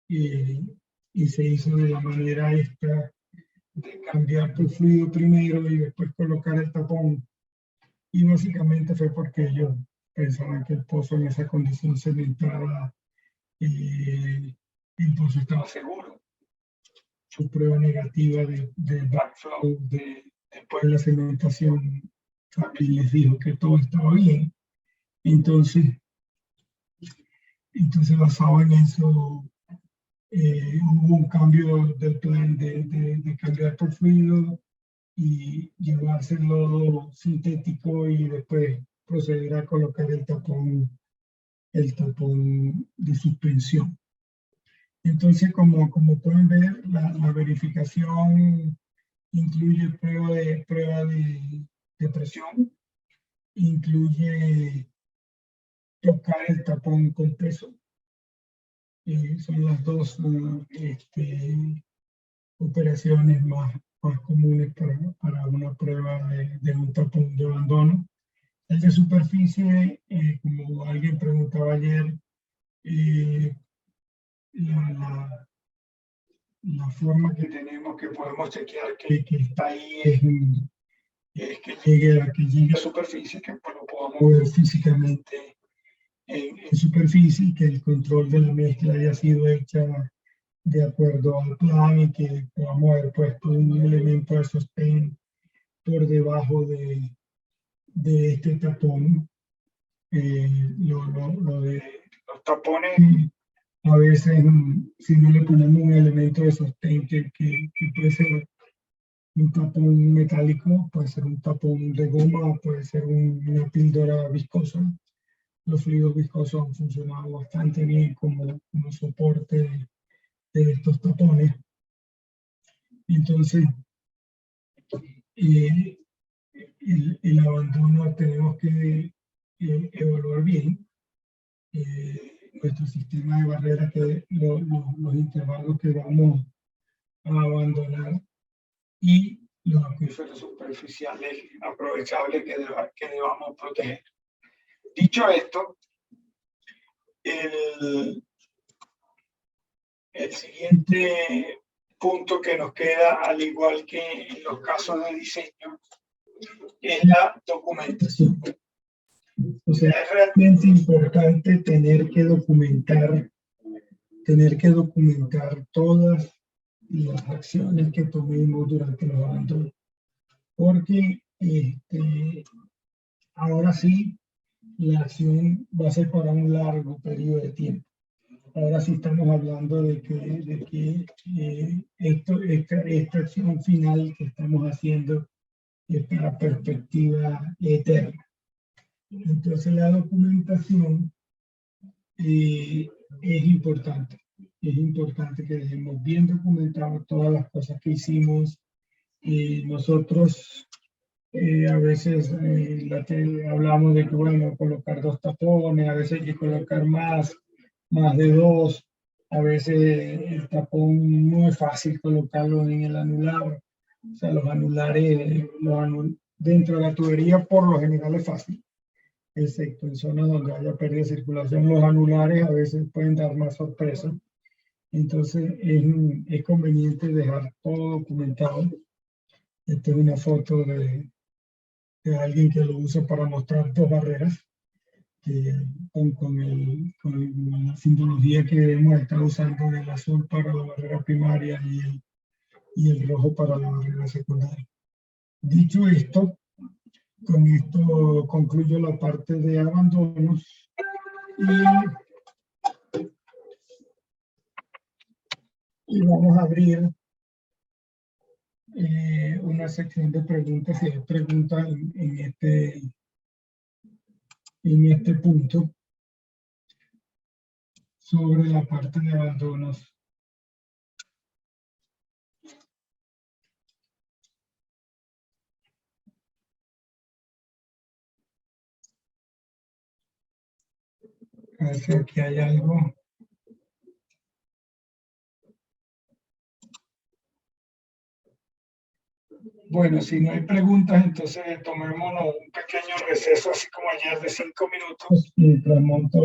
[SPEAKER 2] Y se hizo de la manera esta de cambiar por fluido primero y después colocar el tapón. Y básicamente fue porque ellos pensaban que el pozo en esa condición cementada, el pozo estaba seguro. Su prueba negativa de backflow después de la cementación también les dijo que todo estaba bien. Entonces basado en eso, hubo un cambio del plan de cambiar por fluido y llevarse el lodo sintético y después proceder a colocar el tapón de suspensión. Entonces, como pueden ver, la verificación incluye prueba de presión, incluye tocar el tapón con peso. Son las dos operaciones más comunes para una prueba de un tapón de abandono. El de superficie, como alguien preguntaba ayer, la forma que tenemos que podemos chequear que está ahí es que llegue a superficie, que lo podamos ver físicamente en superficie, que el control de la mezcla haya sido hecha de acuerdo al plan y que podamos haber puesto un elemento de sostén por debajo de este tapón. Lo de los tapones, a veces, si no le ponemos un elemento de sostén que puede ser un tapón metálico, puede ser un tapón de goma, puede ser una píldora viscosa. Los fluidos viscosos han funcionado bastante bien como soporte de estos tapones. Entonces, el abandono tenemos que evaluar bien nuestro sistema de barrera, que los intervalos que vamos a abandonar y los acuíferos superficiales aprovechables que debamos proteger. Dicho esto, el siguiente punto que nos queda, al igual que en los casos de diseño, es la documentación. O sea, es realmente importante tener que documentar todas las acciones que tomemos durante los abandonos, porque ahora sí la acción va a ser para un largo periodo de tiempo. Ahora sí estamos hablando de que esta acción final que estamos haciendo es para perspectiva eterna. Entonces la documentación es importante. Es importante que dejemos bien documentado todas las cosas que hicimos. Nosotros A veces hablamos de que, bueno, colocar 2 tapones, a veces hay que colocar más de 2. A veces el tapón no es fácil colocarlo en el anular. O sea, los anulares, dentro de la tubería por lo general es fácil, excepto en zonas donde haya pérdida de circulación. Los anulares a veces pueden dar más sorpresa. Entonces es conveniente dejar todo documentado. Esta es una foto de alguien que lo usa para mostrar 2 barreras con la simbología que hemos estado usando del azul para la barrera primaria y el rojo para la barrera secundaria. Dicho esto, con esto concluyo la parte de abandonos y vamos a abrir una sección de preguntas. Si hay preguntas en este punto sobre la parte de abandonos. A ver si aquí hay algo. Bueno, si no hay preguntas, entonces tomémonos un pequeño receso, así como ayer, de 5 minutos, mientras monto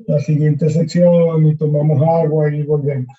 [SPEAKER 2] la siguiente sección y tomamos agua y volvemos.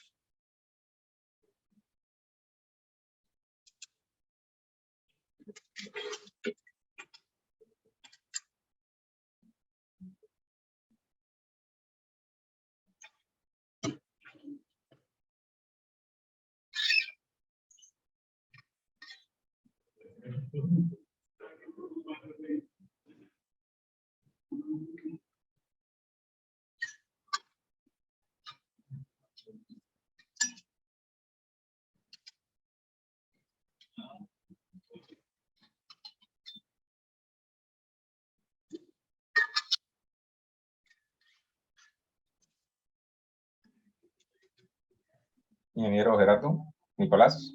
[SPEAKER 1] Ingeniero Gerardo, Nicolás.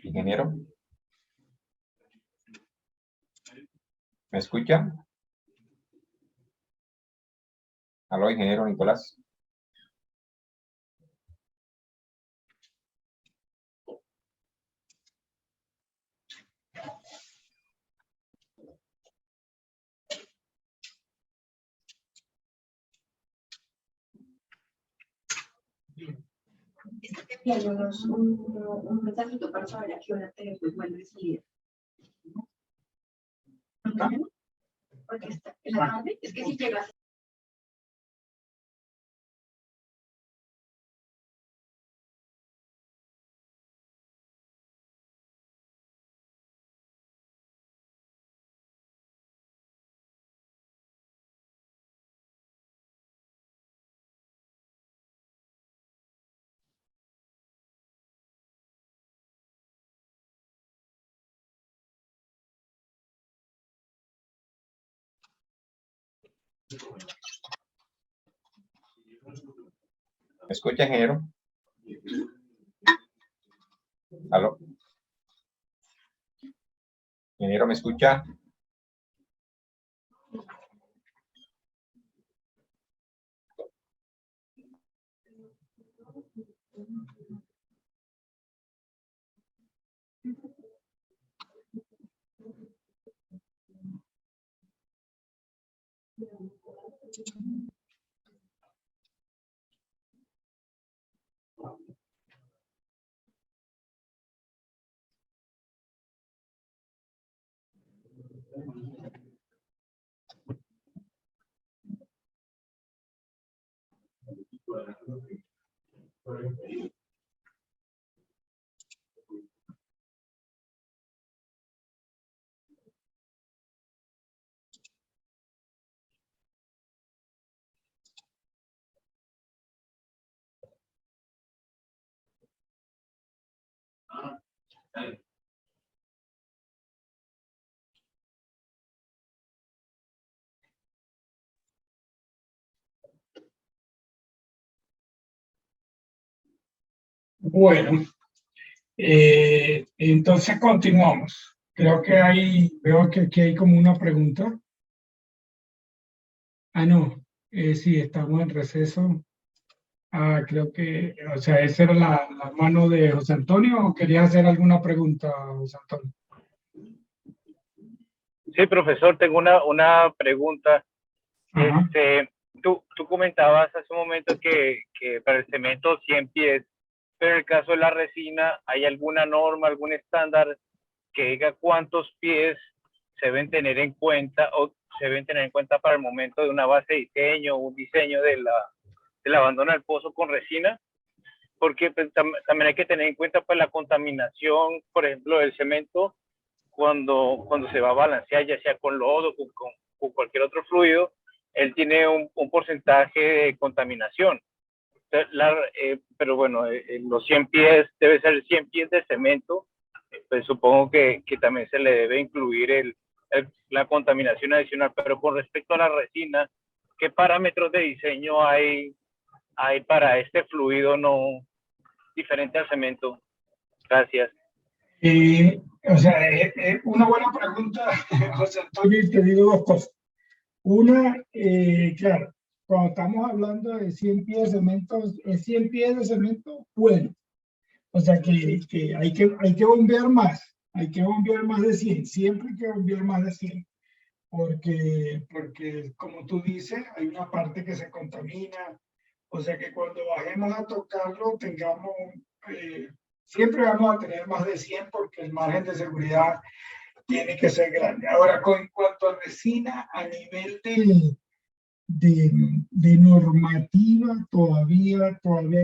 [SPEAKER 1] Ingeniero. ¿Me escucha? Aló, ingeniero Nicolás.
[SPEAKER 6] Enviándonos un mensajito para saber a qué hora tenemos buena salida. Porque está en la tarde, es que si llegas.
[SPEAKER 1] ¿Me escucha, ingeniero? ¿Aló? Ingeniero, ¿me escucha?
[SPEAKER 2] Bueno, entonces continuamos. Creo que veo que aquí hay como una pregunta. Ah, no, sí, estamos en receso. Ah, creo que, o sea, esa era la mano de José Antonio, ¿o querías hacer alguna pregunta, José Antonio?
[SPEAKER 7] Sí, profesor, tengo una pregunta.
[SPEAKER 2] Ajá.
[SPEAKER 7] Tú comentabas hace un momento que para el cemento 100 pies, pero en el caso de la resina, ¿hay alguna norma, algún estándar que diga cuántos pies se deben tener en cuenta o se deben tener en cuenta para el momento de una base de diseño, un diseño del abandono del pozo con resina? Porque pues, también hay que tener en cuenta pues, la contaminación, por ejemplo, del cemento cuando se va a balancear, ya sea con lodo o con cualquier otro fluido, él tiene un porcentaje de contaminación. Pero bueno, los 100 pies, debe ser 100 pies de cemento, pues supongo que también se le debe incluir la contaminación adicional. Pero con respecto a la resina, ¿qué parámetros de diseño hay para este fluido no diferente al cemento? Gracias.
[SPEAKER 2] O sea, una buena pregunta, José Antonio, y te digo dos cosas. Una, claro, cuando estamos hablando de 100 pies de cemento, es 100 pies de cemento, bueno. O sea que hay que bombear más, hay que bombear más de 100, siempre hay que bombear más de 100, porque como tú dices, hay una parte que se contamina, o sea que cuando bajemos a tocarlo tengamos, siempre vamos a tener más de 100 porque el margen de seguridad tiene que ser grande. Ahora, en cuanto a resina, a nivel de normativa, todavía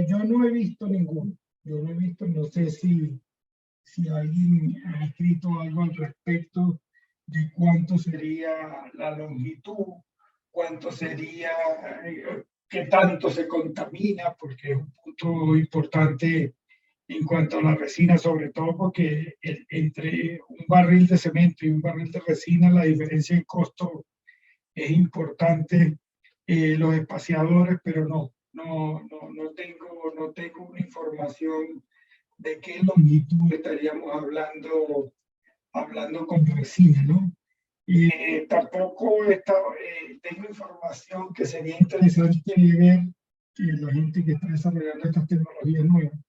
[SPEAKER 2] yo no he visto ninguno. Yo no he visto, no sé si alguien ha escrito algo al respecto de cuánto sería la longitud, cuánto sería, qué tanto se contamina, porque es un punto importante en cuanto a la resina, sobre todo porque entre un barril de cemento y un barril de resina, la diferencia en costo es importante. Los espaciadores, pero no tengo una información de qué longitud estaríamos hablando con resina, ¿no? Tampoco tengo información que sería interesante ver que la gente que está desarrollando estas tecnologías nuevas,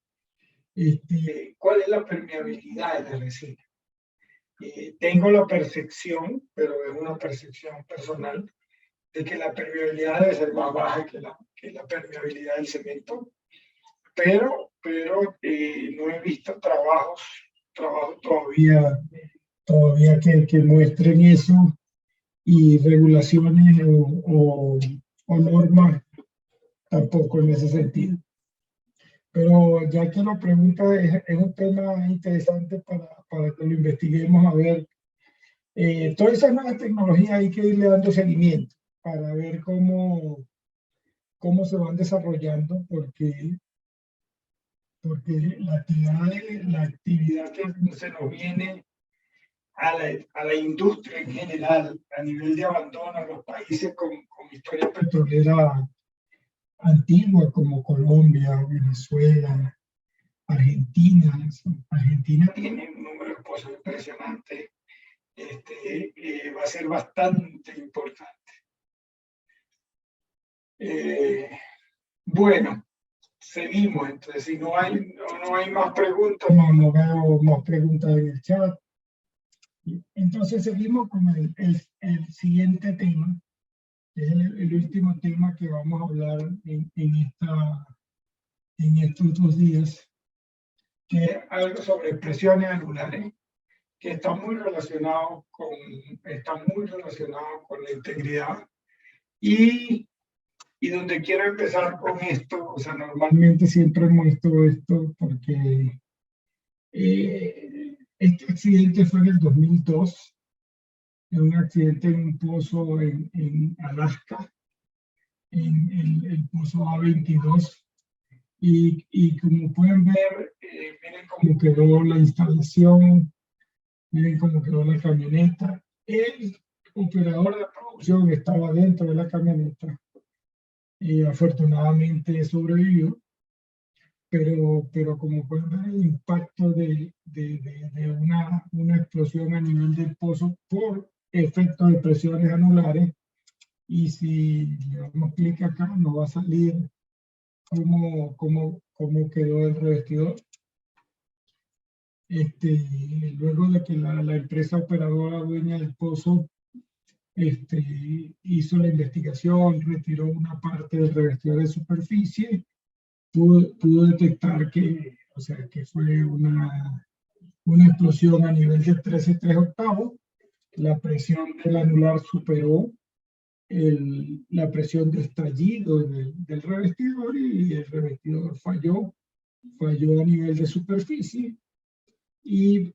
[SPEAKER 2] cuál es la permeabilidad de la resina. Tengo la percepción, pero es una percepción personal, de que la permeabilidad debe ser más baja que la permeabilidad del cemento, pero no he visto trabajos todavía que muestren eso, y regulaciones o normas tampoco en ese sentido. Pero ya que lo pregunta, es un tema interesante para que lo investiguemos, a ver. Todas esas nuevas tecnologías hay que irle dando seguimiento para ver cómo se van desarrollando, porque la actividad que se nos viene a la industria en general, a nivel de abandono a los países con historia petrolera antigua, como Colombia, Venezuela, Argentina. Argentina tiene un número de pozos impresionante. Va a ser bastante importante. Bueno, seguimos. Entonces, si no hay más preguntas, no veo más preguntas en el chat. Entonces, seguimos con el siguiente tema, que es el último tema que vamos a hablar en estos 2 días, que es algo sobre expresiones anulares, que está muy relacionado con la integridad, y donde quiero empezar con esto. O sea, normalmente siempre muestro esto porque este accidente fue en el 2002, en un accidente en un pozo en Alaska, en el pozo A22, y como pueden ver, miren cómo quedó la instalación, miren cómo quedó la camioneta. El operador de producción estaba dentro de la camioneta y afortunadamente sobrevivió, pero como pueden ver, el impacto de una explosión a nivel del pozo por efecto de presiones anulares, y si le damos clic acá nos va a salir cómo quedó el revestidor. Luego de que la empresa operadora dueña del pozo hizo la investigación, retiró una parte del revestidor de superficie, pudo detectar que fue una explosión a nivel de 13,3/8. La presión del anular superó la presión de estallido del revestidor, y el revestidor falló a nivel de superficie y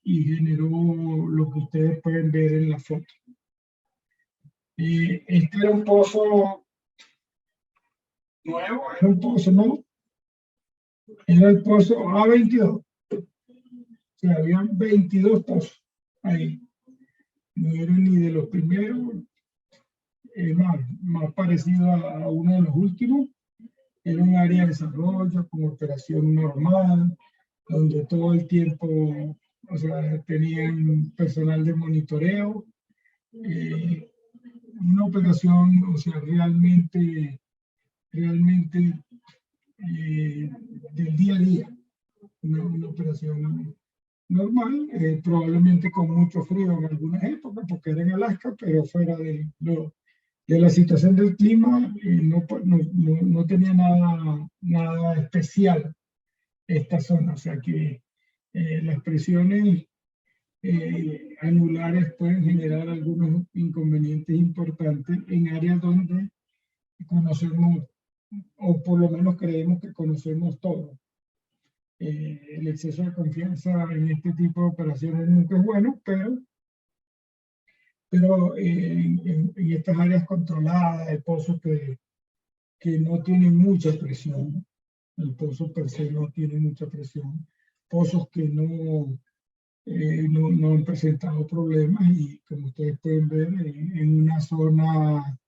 [SPEAKER 2] generó lo que ustedes pueden ver en la foto. Este era un pozo nuevo, era el pozo A22. O sea, habían 22 pozos ahí. No eran ni de los primeros, más parecido a uno de los últimos. Era un área de desarrollo con operación normal, donde todo el tiempo, tenían personal de monitoreo. Una operación, realmente del día a día, una operación normal, probablemente con mucho frío en algunas épocas, porque era en Alaska, pero fuera de la situación del clima, no tenía nada especial esta zona. O sea que las presiones anulares pueden generar algunos inconvenientes importantes en áreas donde conocemos, o por lo menos creemos que conocemos todo. El exceso de confianza en este tipo de operaciones nunca es bueno, pero en estas áreas controladas, de pozos que no tienen mucha presión, el pozo per se no tiene mucha presión, pozos que no han presentado problemas, y como ustedes pueden ver, en una zona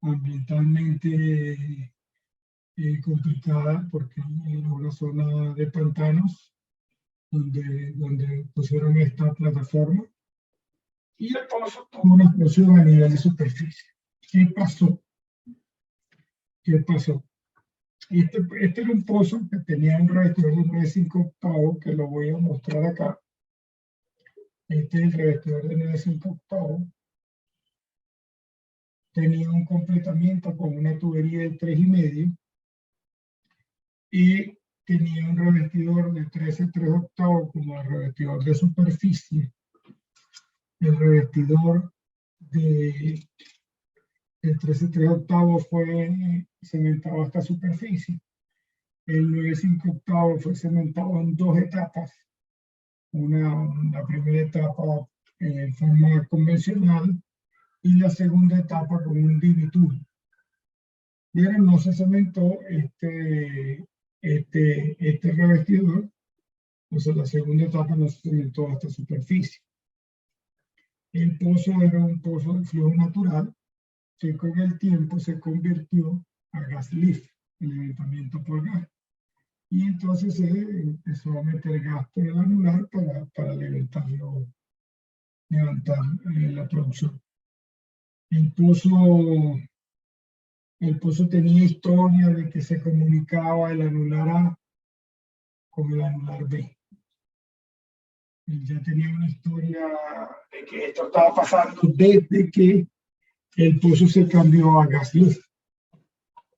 [SPEAKER 2] ambientalmente complicada, porque era una zona de pantanos donde pusieron esta plataforma, y el pozo tuvo una explosión a nivel de superficie. ¿Qué pasó? Este era un pozo que tenía un revestidor de 9,5/8, que lo voy a mostrar acá. Este es el revestidor de 9,5/8. Tenía un completamiento con una tubería de 3,5, y tenía un revestidor de 13,3/8 como el revestidor de superficie. El revestidor de 13,3/8 fue cementado hasta superficie. El 9,5/8 fue cementado en 2 etapas. La primera etapa en forma convencional, y la segunda etapa con un divitur. Pero no se cementó este revestidor, la segunda etapa no se cementó hasta superficie. El pozo era un pozo de flujo natural, que con el tiempo se convirtió a gas lift, el levantamiento por gas. Y entonces se empezó a meter gas por el anular para levantar la producción. El pozo tenía historia de que se comunicaba el anular A con el anular B. Ya tenía una historia de que esto estaba pasando desde que el pozo se cambió a gas lift.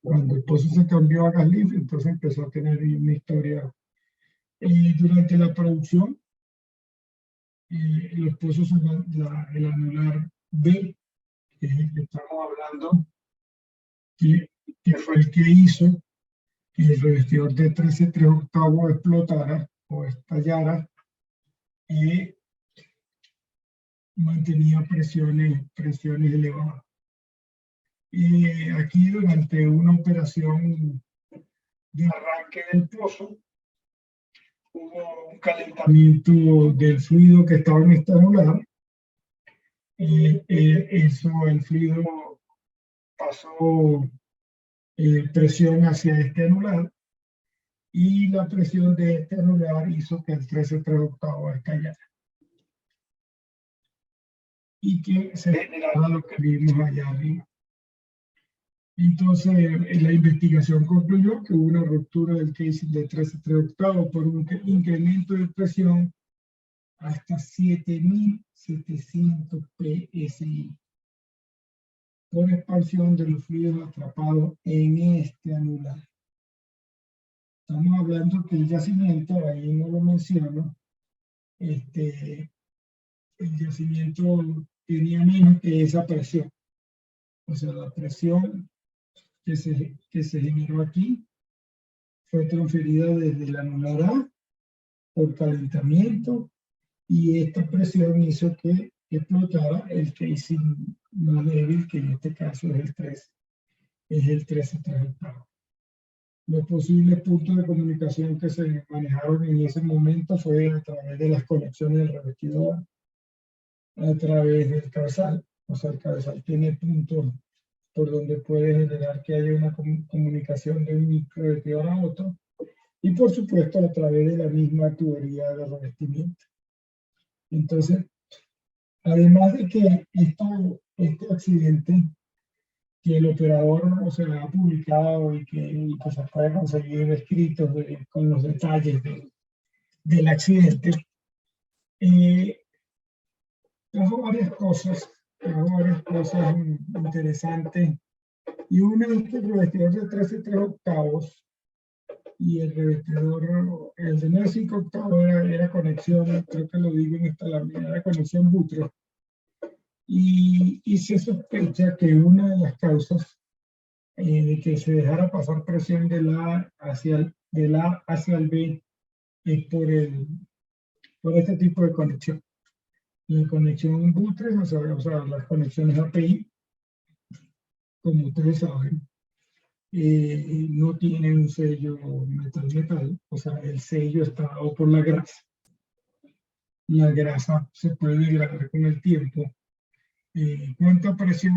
[SPEAKER 2] Cuando el pozo se cambió a gas lift, entonces empezó a tener una historia. Durante la producción, los pozos, el anular B, que es el que estamos hablando, que fue el que hizo que el revestidor de 13,3/8 explotara o estallara, y mantenía presiones elevadas. Y aquí, durante una operación de arranque del pozo, hubo un calentamiento del fluido que estaba en este anular. El fluido pasó presión hacia este anular, y la presión de este anular hizo que el 13/3 estallara y que se generara lo que vimos allá arriba. Entonces, la investigación concluyó que hubo una ruptura del casing de 13/3 por un incremento de presión hasta 7.700 PSI por expansión de los fluidos atrapados en este anular. Estamos hablando que el yacimiento, ahí no lo menciono, el yacimiento tenía menos que esa presión. O sea, la presión que se generó aquí fue transferida desde el anular A por calentamiento, y esta presión hizo que explotara el casing más débil, que en este caso es el 13/3. Los posibles puntos de comunicación que se manejaron en ese momento fue a través de las conexiones del revestidor, a través del cabezal. O sea, el cabezal tiene puntos por donde puede generar que haya una comunicación de un revestidor a otro, y por supuesto a través de la misma tubería de revestimiento. Entonces, además de que este accidente, que el operador, o sea, ha publicado y que se puede conseguir escritos con los detalles del accidente, trajo varias cosas interesantes, y una es que el revestidor de 13/3 y el revestidor, el de 9/5 era conexión, creo que lo digo en esta lámina, era conexión Butros, y se sospecha que una de las causas de que se dejara pasar presión del A hacia el B es por este tipo de conexión. La conexión Butros, o sea, las conexiones API, como ustedes saben, no tienen un sello metal-metal, o sea, el sello está dado por la grasa. La grasa se puede degradar con el tiempo. ¿Cuánta presión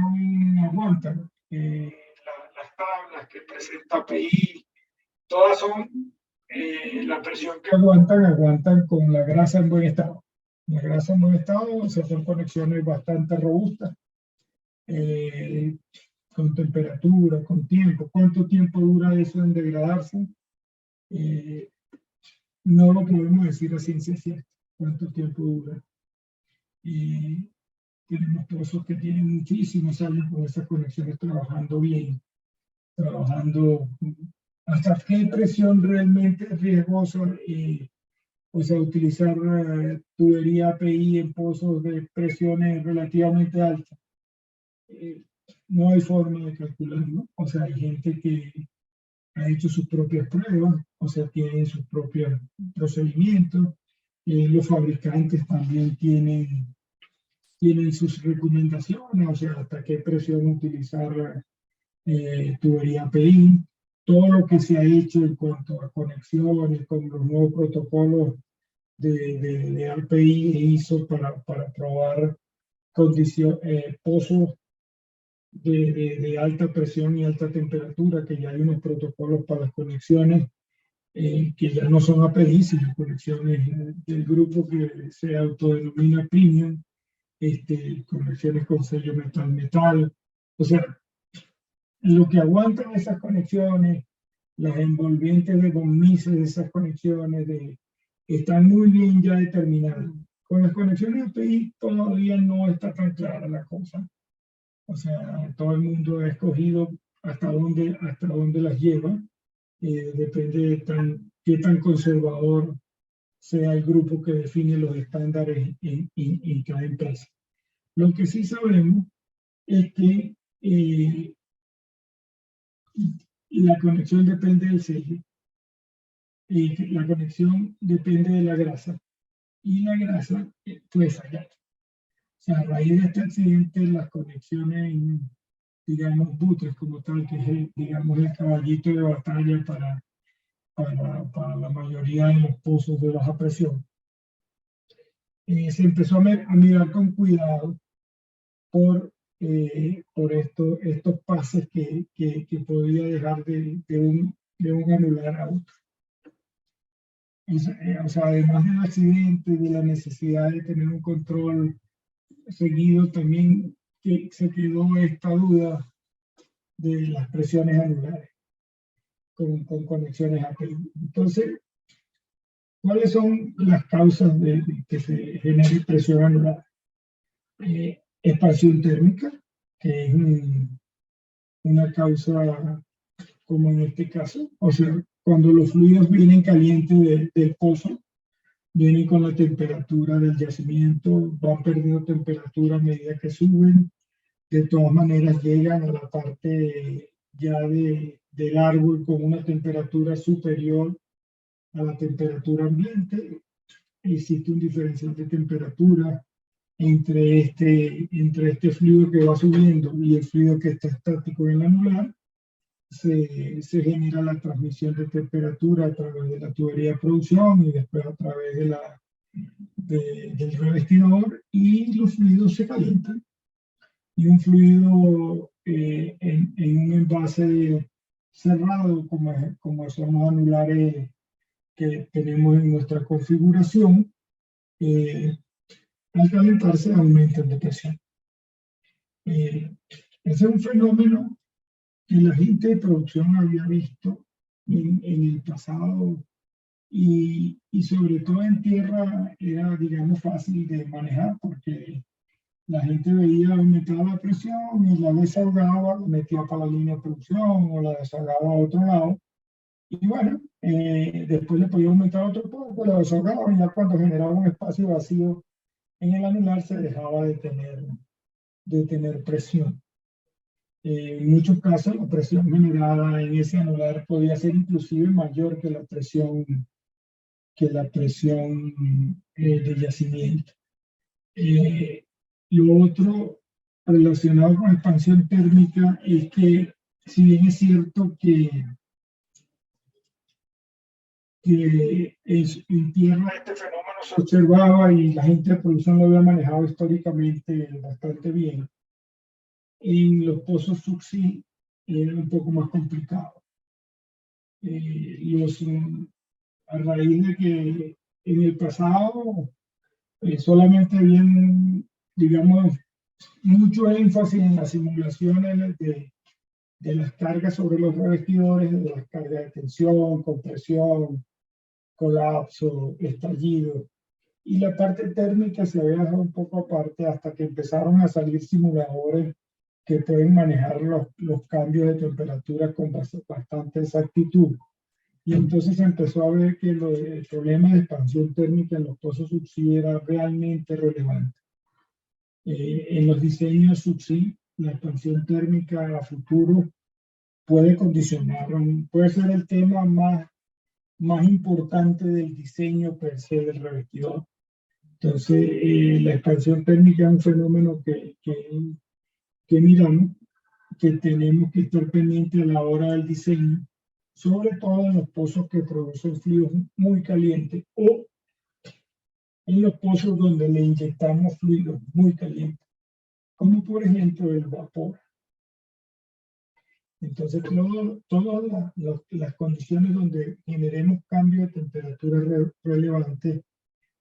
[SPEAKER 2] aguantan? Las tablas que presenta API, todas son la presión que aguantan con la grasa en buen estado. La grasa en buen estado, o sea, son conexiones bastante robustas, con temperatura, con tiempo. ¿Cuánto tiempo dura eso en degradarse? No lo podemos decir a ciencia cierta cuánto tiempo dura. Tenemos pozos que tienen muchísimos años con esas conexiones trabajando bien, trabajando hasta qué presión realmente es riesgosa, o sea, utilizar tubería API en pozos de presiones relativamente altas. No hay forma de calcularlo. O sea, hay gente que ha hecho sus propias pruebas, o sea, tienen sus propios procedimientos. Los fabricantes también tienen sus recomendaciones, o sea, hasta qué presión utilizar tubería API. Todo lo que se ha hecho en cuanto a conexiones con los nuevos protocolos de API e ISO para probar pozos de alta presión y alta temperatura, que ya hay unos protocolos para las conexiones que ya no son API, sino conexiones del grupo que se autodenomina Premium, conexiones con sello metal-metal. O sea, lo que aguantan esas conexiones, las envolventes de gomices de esas conexiones, están muy bien ya determinadas. Con las conexiones API todavía no está tan clara la cosa. O sea, todo el mundo ha escogido hasta dónde las lleva. Depende de qué tan conservador sea el grupo que define los estándares en cada empresa. Lo que sí sabemos es que la conexión depende del sello, la conexión depende de la grasa, y la grasa puede fallar. O sea, a raíz de este accidente, las conexiones, digamos, Butros como tal, que es digamos, el caballito de batalla para la mayoría de los pozos de baja presión, se empezó a mirar con cuidado por estos pases que podía dejar de un anular a otro. o sea, además del accidente, de la necesidad de tener un control seguido, también que se quedó esta duda de las presiones anulares con conexiones a Perú. Entonces, ¿cuáles son las causas de que se genere presión anular? Expansión térmica, que es una causa como en este caso, o sea, cuando los fluidos vienen calientes del pozo, vienen con la temperatura del yacimiento, van perdiendo temperatura a medida que suben, de todas maneras llegan a la parte ya del árbol con una temperatura superior a la temperatura ambiente. Existe un diferencial de temperatura entre este fluido que va subiendo y el fluido que está estático en el anular. Se genera la transmisión de temperatura a través de la tubería de producción y después a través del revestidor, y los fluidos se calientan. Y un fluido en un envase cerrado, como son los anulares que tenemos en nuestra configuración, al calentarse aumentan de presión. Ese es un fenómeno que la gente de producción había visto en el pasado, y sobre todo en tierra era, digamos, fácil de manejar, porque la gente veía aumentar la presión y la desahogaba, la metía para la línea de producción o la desahogaba a otro lado. Y bueno, después le podía aumentar otro poco, la desahogaba, y ya cuando generaba un espacio vacío en el anular se dejaba de tener presión. En muchos casos la presión generada en ese anular podía ser inclusive mayor que la presión del yacimiento. Lo otro relacionado con expansión térmica es que, si bien es cierto que en tierra este fenómeno se observaba y la gente de producción lo había manejado históricamente bastante bien, en los pozos subsea era un poco más complicado. A raíz de que en el pasado solamente habían, digamos, mucho énfasis en las simulaciones de las cargas sobre los revestidores, de las cargas de tensión, compresión, colapso, estallido, y la parte térmica se había dejado un poco aparte hasta que empezaron a salir simuladores que pueden manejar los cambios de temperatura con bastante exactitud. Y entonces se empezó a ver que el problema de expansión térmica en los pozos subsea era realmente relevante. En los diseños subsea, la expansión térmica a futuro puede condicionar, puede ser el tema más importante del diseño per se del revestidor. Entonces, la expansión térmica es un fenómeno que miramos, que tenemos que estar pendientes a la hora del diseño, sobre todo en los pozos que producen fluidos muy calientes o en los pozos donde le inyectamos fluidos muy calientes, como por ejemplo el vapor. Entonces, todas las condiciones donde generemos cambios de temperatura relevantes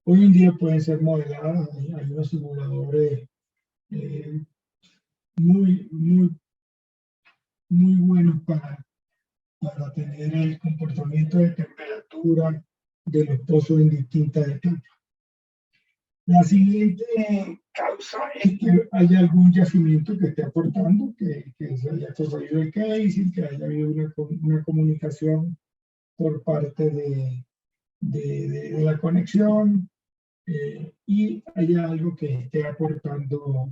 [SPEAKER 2] hoy en día pueden ser modeladas. Hay unos simuladores muy buenos para tener el comportamiento de temperatura de los pozos en distintas etapas. La siguiente causa es que haya algún yacimiento que esté aportando, que se haya corroído el casing, que haya habido una comunicación por parte de la conexión, y haya algo que esté aportando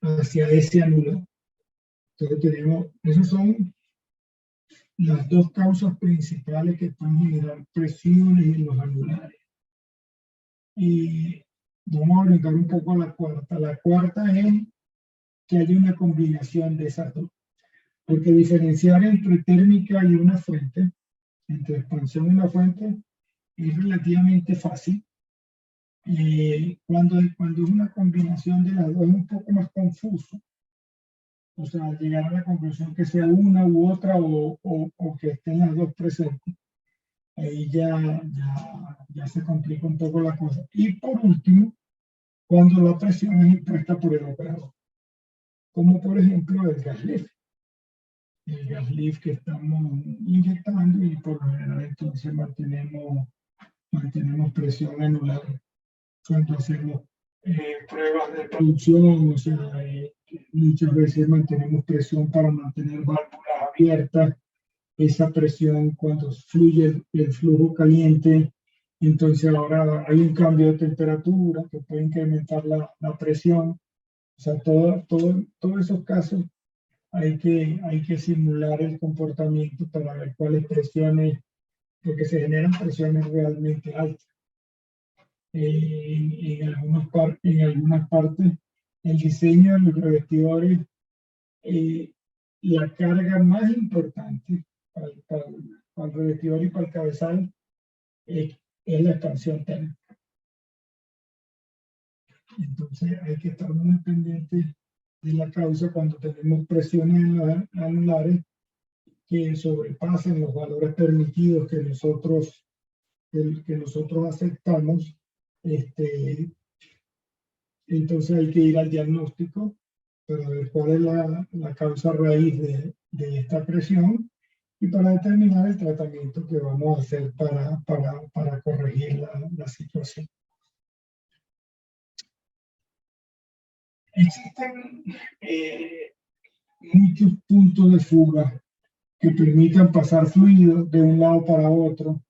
[SPEAKER 2] hacia ese anular. Entonces esas son las dos causas principales que pueden generar presiones en los anulares. Y vamos a brincar un poco a la cuarta. La cuarta es que haya una combinación de esas dos. Porque diferenciar entre térmica y una fuente, entre expansión y una fuente, es relativamente fácil. Cuando es una combinación de las dos es un poco más confuso. O sea, llegar a la conclusión que sea una u otra o que estén las dos presentes. ahí ya se complica un poco la cosa. Y por último, cuando la presión es impuesta por el operador, como por ejemplo el gas lift. El gas lift que estamos inyectando y por lo general entonces mantenemos presión anular cuando hacemos pruebas de producción, o sea, muchas veces mantenemos presión para mantener válvulas abiertas, esa presión cuando fluye el flujo caliente, entonces ahora hay un cambio de temperatura que puede incrementar la presión, o sea, todos esos casos hay que simular el comportamiento para ver cuáles presiones, porque se generan presiones realmente altas. En algunas partes, el diseño de los revestidores, la carga más importante para el revestidor y para el cabezal es la expansión térmica. Entonces hay que estar muy pendientes de la causa cuando tenemos presiones anulares que sobrepasen los valores permitidos que nosotros aceptamos. Entonces hay que ir al diagnóstico para ver cuál es la causa raíz de esta presión y para determinar el tratamiento que vamos a hacer para corregir la situación. Existen muchos puntos de fuga que permitan pasar fluido de un lado para otro,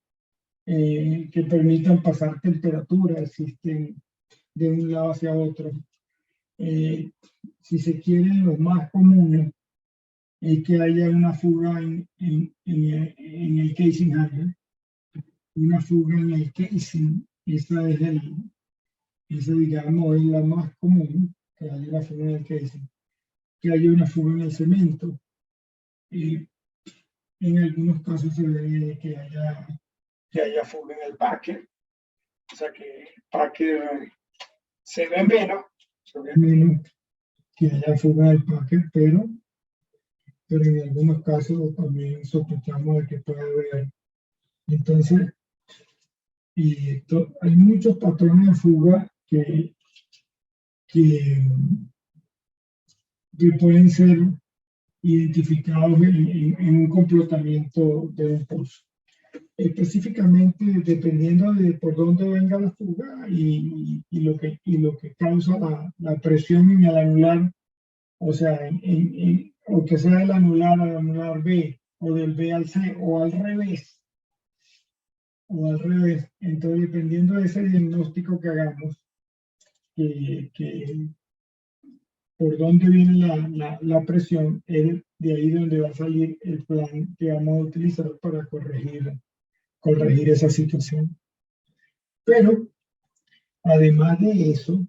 [SPEAKER 2] que permitan pasar temperatura, existen de un lado hacia otro. Si se quieren, los más comunes es que haya una fuga en el casing handle, una fuga en el casing, esa digamos es la más común, que haya una fuga en el casing, que haya una fuga en el cemento. En algunos casos se ve que haya fuga en el packer, o sea que el packer se ve menos que haya fuga en el packer, pero en algunos casos también sospechamos de que puede haber. Entonces, hay muchos patrones de fuga que pueden ser identificados en un comportamiento de un pulso. Específicamente, dependiendo de por dónde venga la fuga y lo que causa la presión en el anular, o sea, o que sea del anular al anular B, o del B al C, o al revés. Entonces, dependiendo de ese diagnóstico que hagamos, por dónde viene la presión, es de ahí donde va a salir el plan que vamos a utilizar para corregir esa situación. Pero, además de eso,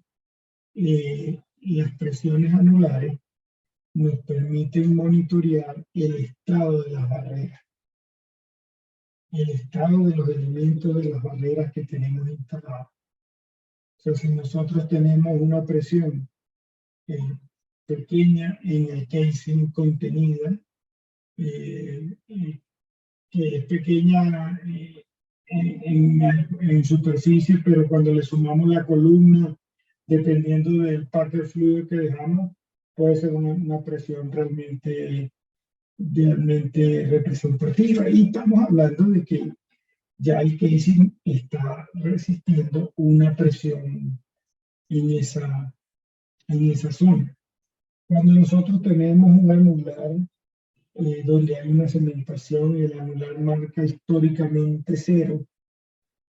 [SPEAKER 2] las presiones anulares nos permiten monitorear el estado de las barreras, el estado de los elementos de las barreras que tenemos instaladas. O sea, si nosotros tenemos una presión pequeña en el casing contenida, que es pequeña en superficie, pero cuando le sumamos la columna, dependiendo del packer fluido que dejamos, puede ser una presión realmente representativa. Y estamos hablando de que ya el casing está resistiendo una presión en esa zona. Cuando nosotros tenemos un anular donde hay una cementación y el anular marca históricamente 0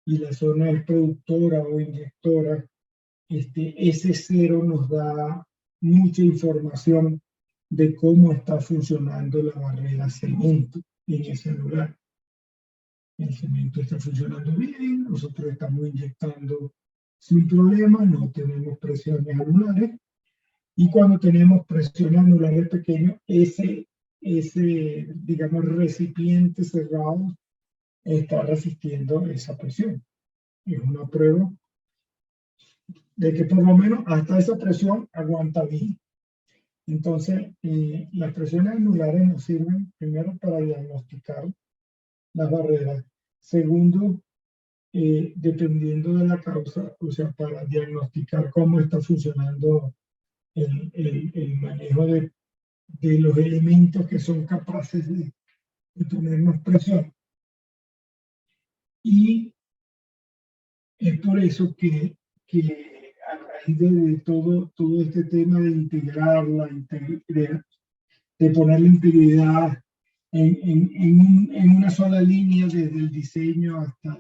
[SPEAKER 2] y la zona es productora o inyectora, ese 0 nos da mucha información de cómo está funcionando la barrera cemento en ese anular. El cemento está funcionando bien, nosotros estamos inyectando sin problema, no tenemos presiones anulares. Y cuando tenemos presiones anulares pequeñas, ese digamos, recipiente cerrado está resistiendo esa presión. Es una prueba de que por lo menos hasta esa presión aguanta bien. Entonces, las presiones anulares nos sirven primero para diagnosticar las barreras Segundo, dependiendo de la causa, o sea, para diagnosticar cómo está funcionando el manejo de los elementos que son capaces de tenernos presión. Y es por eso que a raíz de todo este tema de integrarla, de poner la integridad en una sola línea desde el diseño hasta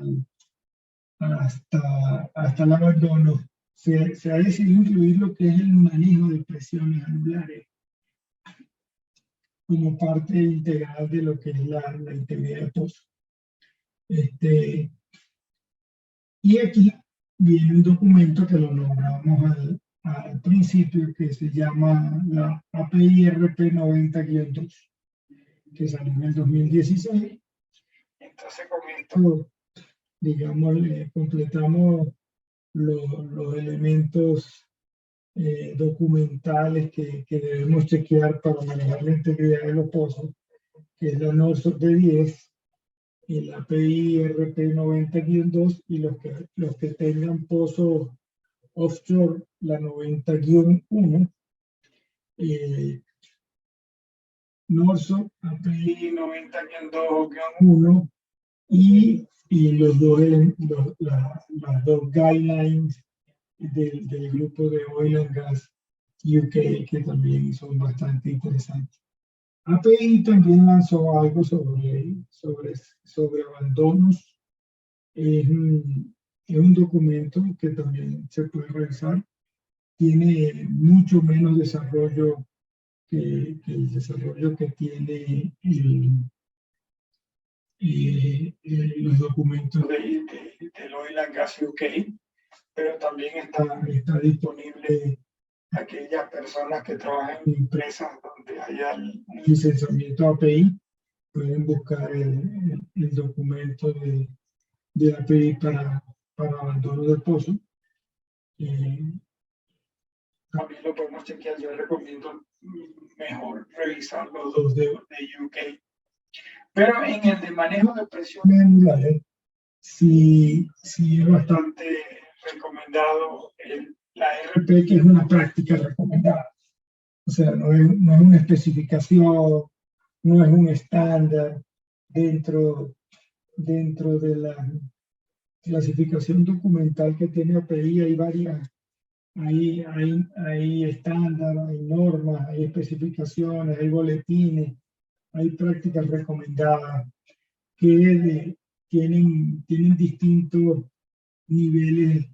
[SPEAKER 2] el abandono, se ha decidido incluir lo que es el manejo de presiones anulares como parte integral de lo que es la integridad del pozo. Y aquí viene un documento que lo nombramos al principio, que se llama la API RP 90-2, que salió en el 2016. Entonces con esto, digamos, completamos los elementos documentales que debemos chequear para manejar la integridad de los pozos, que es la NORSOC D10, el API RP 90-2 y los que tengan pozos offshore, la 90-1, NORSOC API 90-2-1 y las dos guidelines del grupo de Oil and Gas UK, que también son bastante interesantes. API también lanzó algo sobre abandonos. Es un documento que también se puede revisar. Tiene mucho menos desarrollo que el desarrollo que tiene los documentos del Oil and Gas UK, pero también está disponible aquellas personas que trabajan en empresas donde haya un licenciamiento API, pueden buscar el documento de API para abandono del pozo. También lo podemos chequear. Yo recomiendo mejor revisar los dos de UK. Pero en el de manejo de presiones anulares, sí es bastante recomendado la RP, que es una práctica recomendada. O sea, no es una especificación, no es un estándar dentro de la clasificación documental que tiene API. Hay varias, hay estándares, hay normas, hay especificaciones, hay boletines, hay prácticas recomendadas que tienen distintos niveles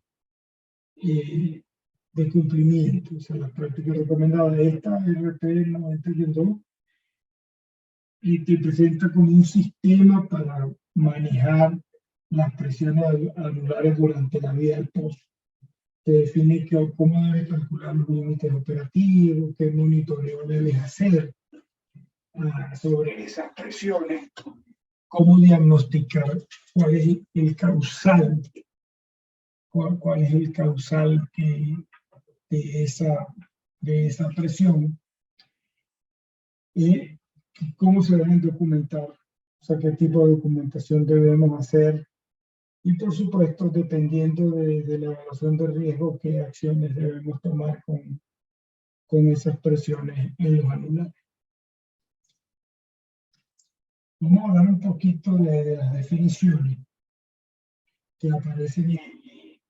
[SPEAKER 2] de cumplimiento. O sea, las prácticas recomendadas de esta RP 90-2 y te presenta como un sistema para manejar las presiones anulares durante la vida del pozo. Te define cómo debes calcular los límites operativos, qué monitoreo debes hacer sobre esas presiones, cómo diagnosticar cuál es el causal, cuál es el causal de esa presión, y cómo se deben documentar, o sea, qué tipo de documentación debemos hacer, y por supuesto, dependiendo de la evaluación de riesgo, qué acciones debemos tomar con esas presiones en los anulares. Vamos a hablar un poquito de las definiciones que aparecen y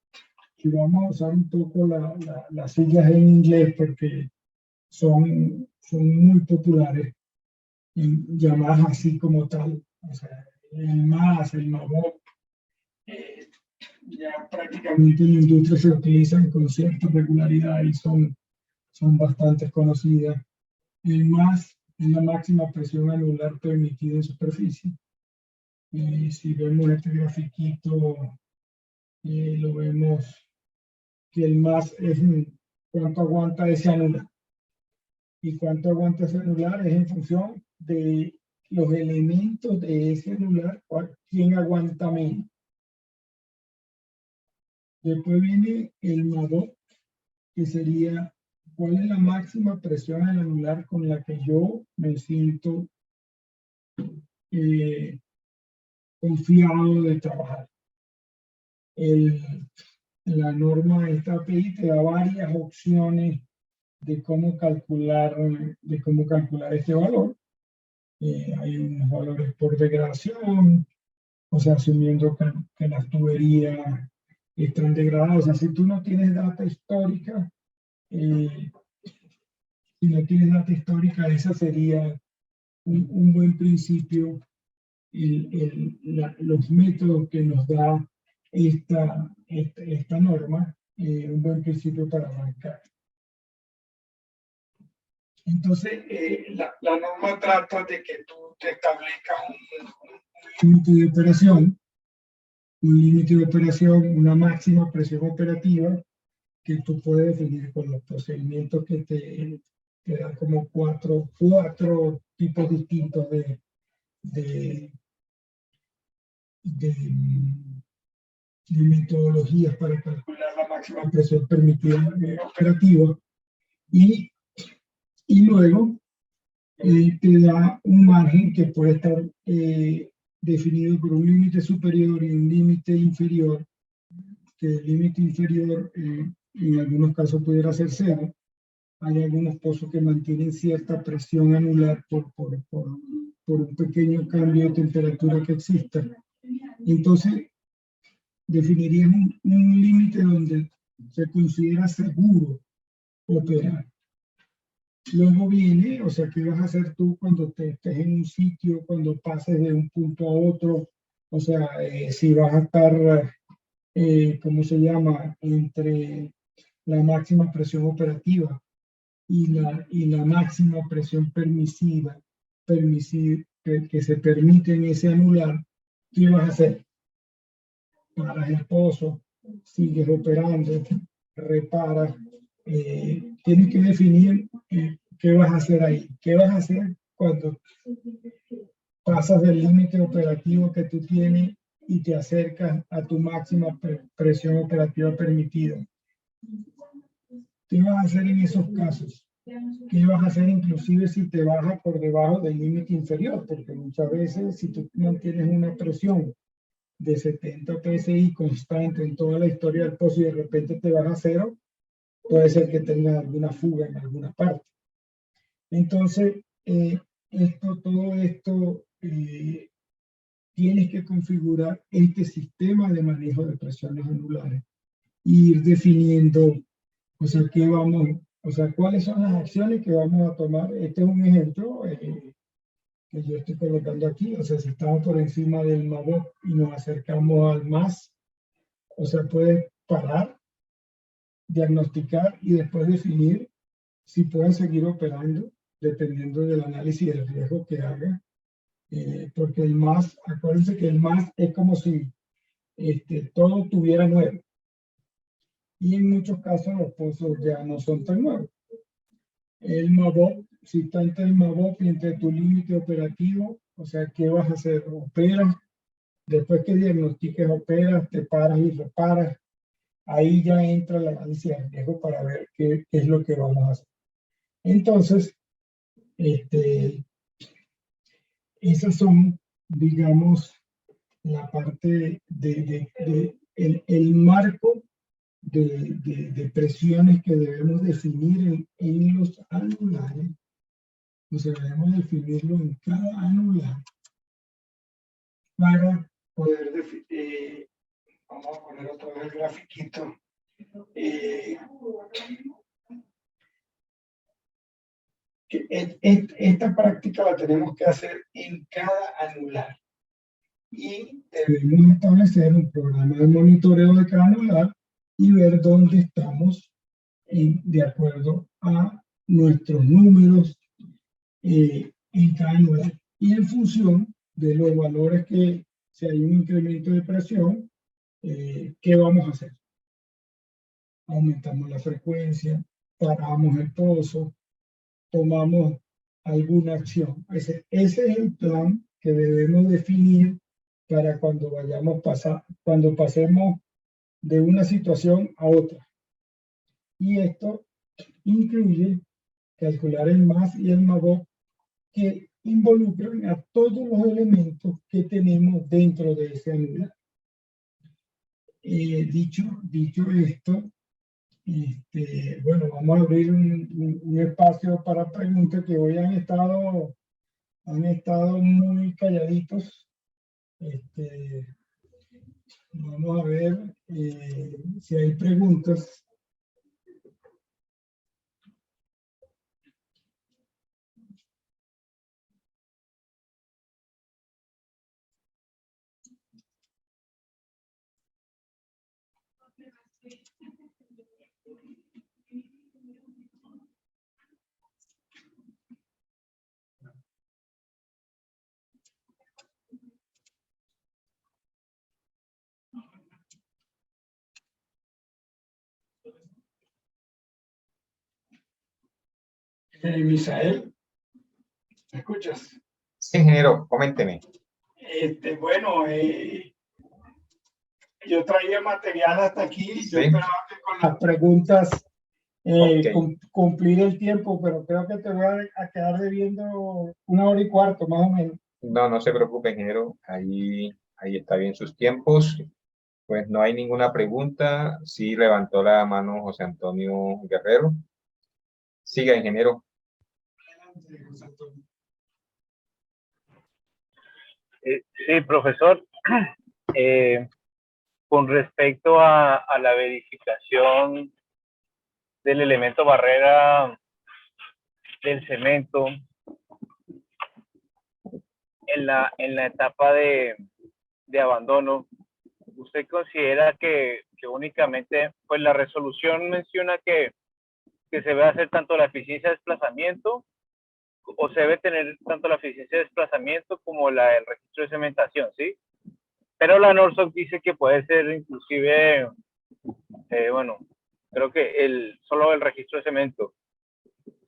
[SPEAKER 2] vamos a usar un poco las siglas en inglés porque son muy populares, llamadas así como tal. O sea, el MAS, el MABOC, ya prácticamente en la industria se utilizan con cierta regularidad y son bastante conocidas. El MAS es la máxima presión anular permitida en superficie. Si vemos este grafiquito, lo vemos que el MAS es cuánto aguanta ese anular. Y cuánto aguanta ese anular es en función de los elementos de ese anular, quién aguanta menos. Después viene el MADOC, que sería cuál es la máxima presión al anular con la que yo me siento confiado de trabajar. La norma, esta API te da varias opciones de cómo calcular este valor. Hay unos valores por degradación, o sea, asumiendo que las tuberías están degradadas. O sea, si tú no tienes data histórica, esa sería un buen principio, los métodos que nos da esta norma, un buen principio para arrancar. Entonces, la norma trata de que tú te establezcas un límite de operación, una máxima presión operativa que tú puedes definir con los procedimientos que te dan como cuatro tipos distintos de metodologías para calcular la máxima presión permitida operativa, y luego te da un margen que puede estar definido por un límite superior y un límite inferior, que el límite inferior en algunos casos pudiera ser 0. Hay algunos pozos que mantienen cierta presión anular por un pequeño cambio de temperatura que exista. Entonces, definirías un límite donde se considera seguro operar. Luego viene, o sea, ¿qué vas a hacer tú cuando estés en un sitio, cuando pases de un punto a otro? O sea, si vas a estar, ¿cómo se llama?, entre la máxima presión operativa y la máxima presión permisiva, que se permite en ese anular, ¿qué vas a hacer? Paras el pozo, sigues operando, reparas, tienes que definir qué vas a hacer ahí. ¿Qué vas a hacer cuando pasas del límite operativo que tú tienes y te acercas a tu máxima presión operativa permitida? ¿Qué vas a hacer en esos casos? ¿Qué vas a hacer inclusive si te baja por debajo del límite inferior? Porque muchas veces si tú mantienes una presión de 70 psi constante en toda la historia del pozo y de repente te baja a 0, puede ser que tengas alguna fuga en alguna parte. Entonces, todo esto tienes que configurar este sistema de manejo de presiones anulares y ir definiendo, o sea, cuáles son las acciones que vamos a tomar. Este es un ejemplo que yo estoy colocando aquí. O sea, si estamos por encima del MABOP y nos acercamos al MAS, o sea, puedes parar, diagnosticar y después definir si pueden seguir operando dependiendo del análisis del riesgo que haga. Porque el MAS, acuérdense que el MAS es como si todo tuviera nuevo. Y en muchos casos los pozos ya no son tan nuevos. El MABOP, si está entre el MABOP y entre tu límite operativo, o sea, ¿qué vas a hacer? Operas, después que diagnostiques, operas, te paras y reparas. Ahí ya entra el análisis de riesgo para ver qué es lo que vamos a hacer. Entonces, esas son, digamos, la parte el marco de presiones que debemos definir en los anulares. O sea, debemos definirlo en cada anular para poder definir. Vamos a poner otra vez el grafiquito. Esta práctica la tenemos que hacer en cada anular. Y debemos establecer un programa de monitoreo de cada anular y ver dónde estamos de acuerdo a nuestros números en cada anular. Y en función de los valores que, si hay un incremento de presión, ¿qué vamos a hacer? Aumentamos la frecuencia, paramos el pozo, tomamos alguna acción. Ese es el plan que debemos definir para cuando cuando pasemos de una situación a otra. Y esto incluye calcular el MAS y el MABOP, que involucran a todos los elementos que tenemos dentro de ese anular. Dicho esto, bueno, vamos a abrir un espacio para preguntas que hoy han estado muy calladitos. Vamos a ver si hay preguntas. Misael, ¿me escuchas?
[SPEAKER 1] Sí, ingeniero, coménteme.
[SPEAKER 2] Bueno, yo traía material hasta aquí. Yo
[SPEAKER 1] Sí.
[SPEAKER 2] esperaba que con las preguntas
[SPEAKER 1] Ok.
[SPEAKER 2] cumplir el tiempo, pero creo que te voy a quedar debiendo 1 hora y cuarto, más o menos.
[SPEAKER 1] No, no se preocupe, ingeniero. Ahí está bien sus tiempos. Pues no hay ninguna pregunta. Sí levantó la mano José Antonio Guerrero. Siga, ingeniero.
[SPEAKER 7] Sí, profesor. Con respecto a la verificación del elemento barrera del cemento en la etapa de abandono, ¿usted considera que únicamente, pues la resolución menciona que se debe hacer tanto la eficiencia de desplazamiento, o se debe tener tanto la eficiencia de desplazamiento como el registro de cementación, ¿sí? Pero la NORSOC dice que puede ser inclusive, bueno, creo que solo el registro de cemento,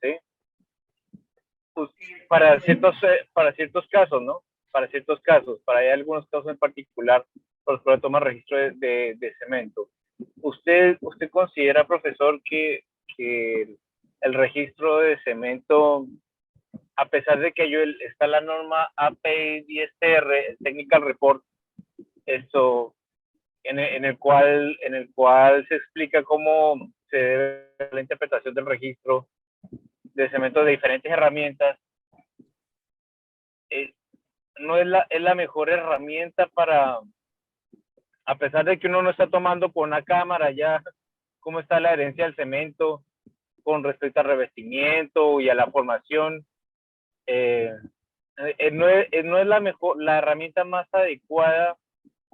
[SPEAKER 7] ¿sí? Pues para ciertos casos, ¿no? Para ciertos casos, hay algunos casos en particular, pues puede tomar registro de cemento. ¿Usted considera, profesor, que el registro de cemento, a pesar de que está la norma API 10TR, el Technical Report, esto, en el cual se explica cómo se debe la interpretación del registro de cemento de diferentes herramientas, no es la mejor herramienta para, a pesar de que uno no está tomando por una cámara ya cómo está la adherencia del cemento con respecto al revestimiento y a la formación, no es la herramienta más adecuada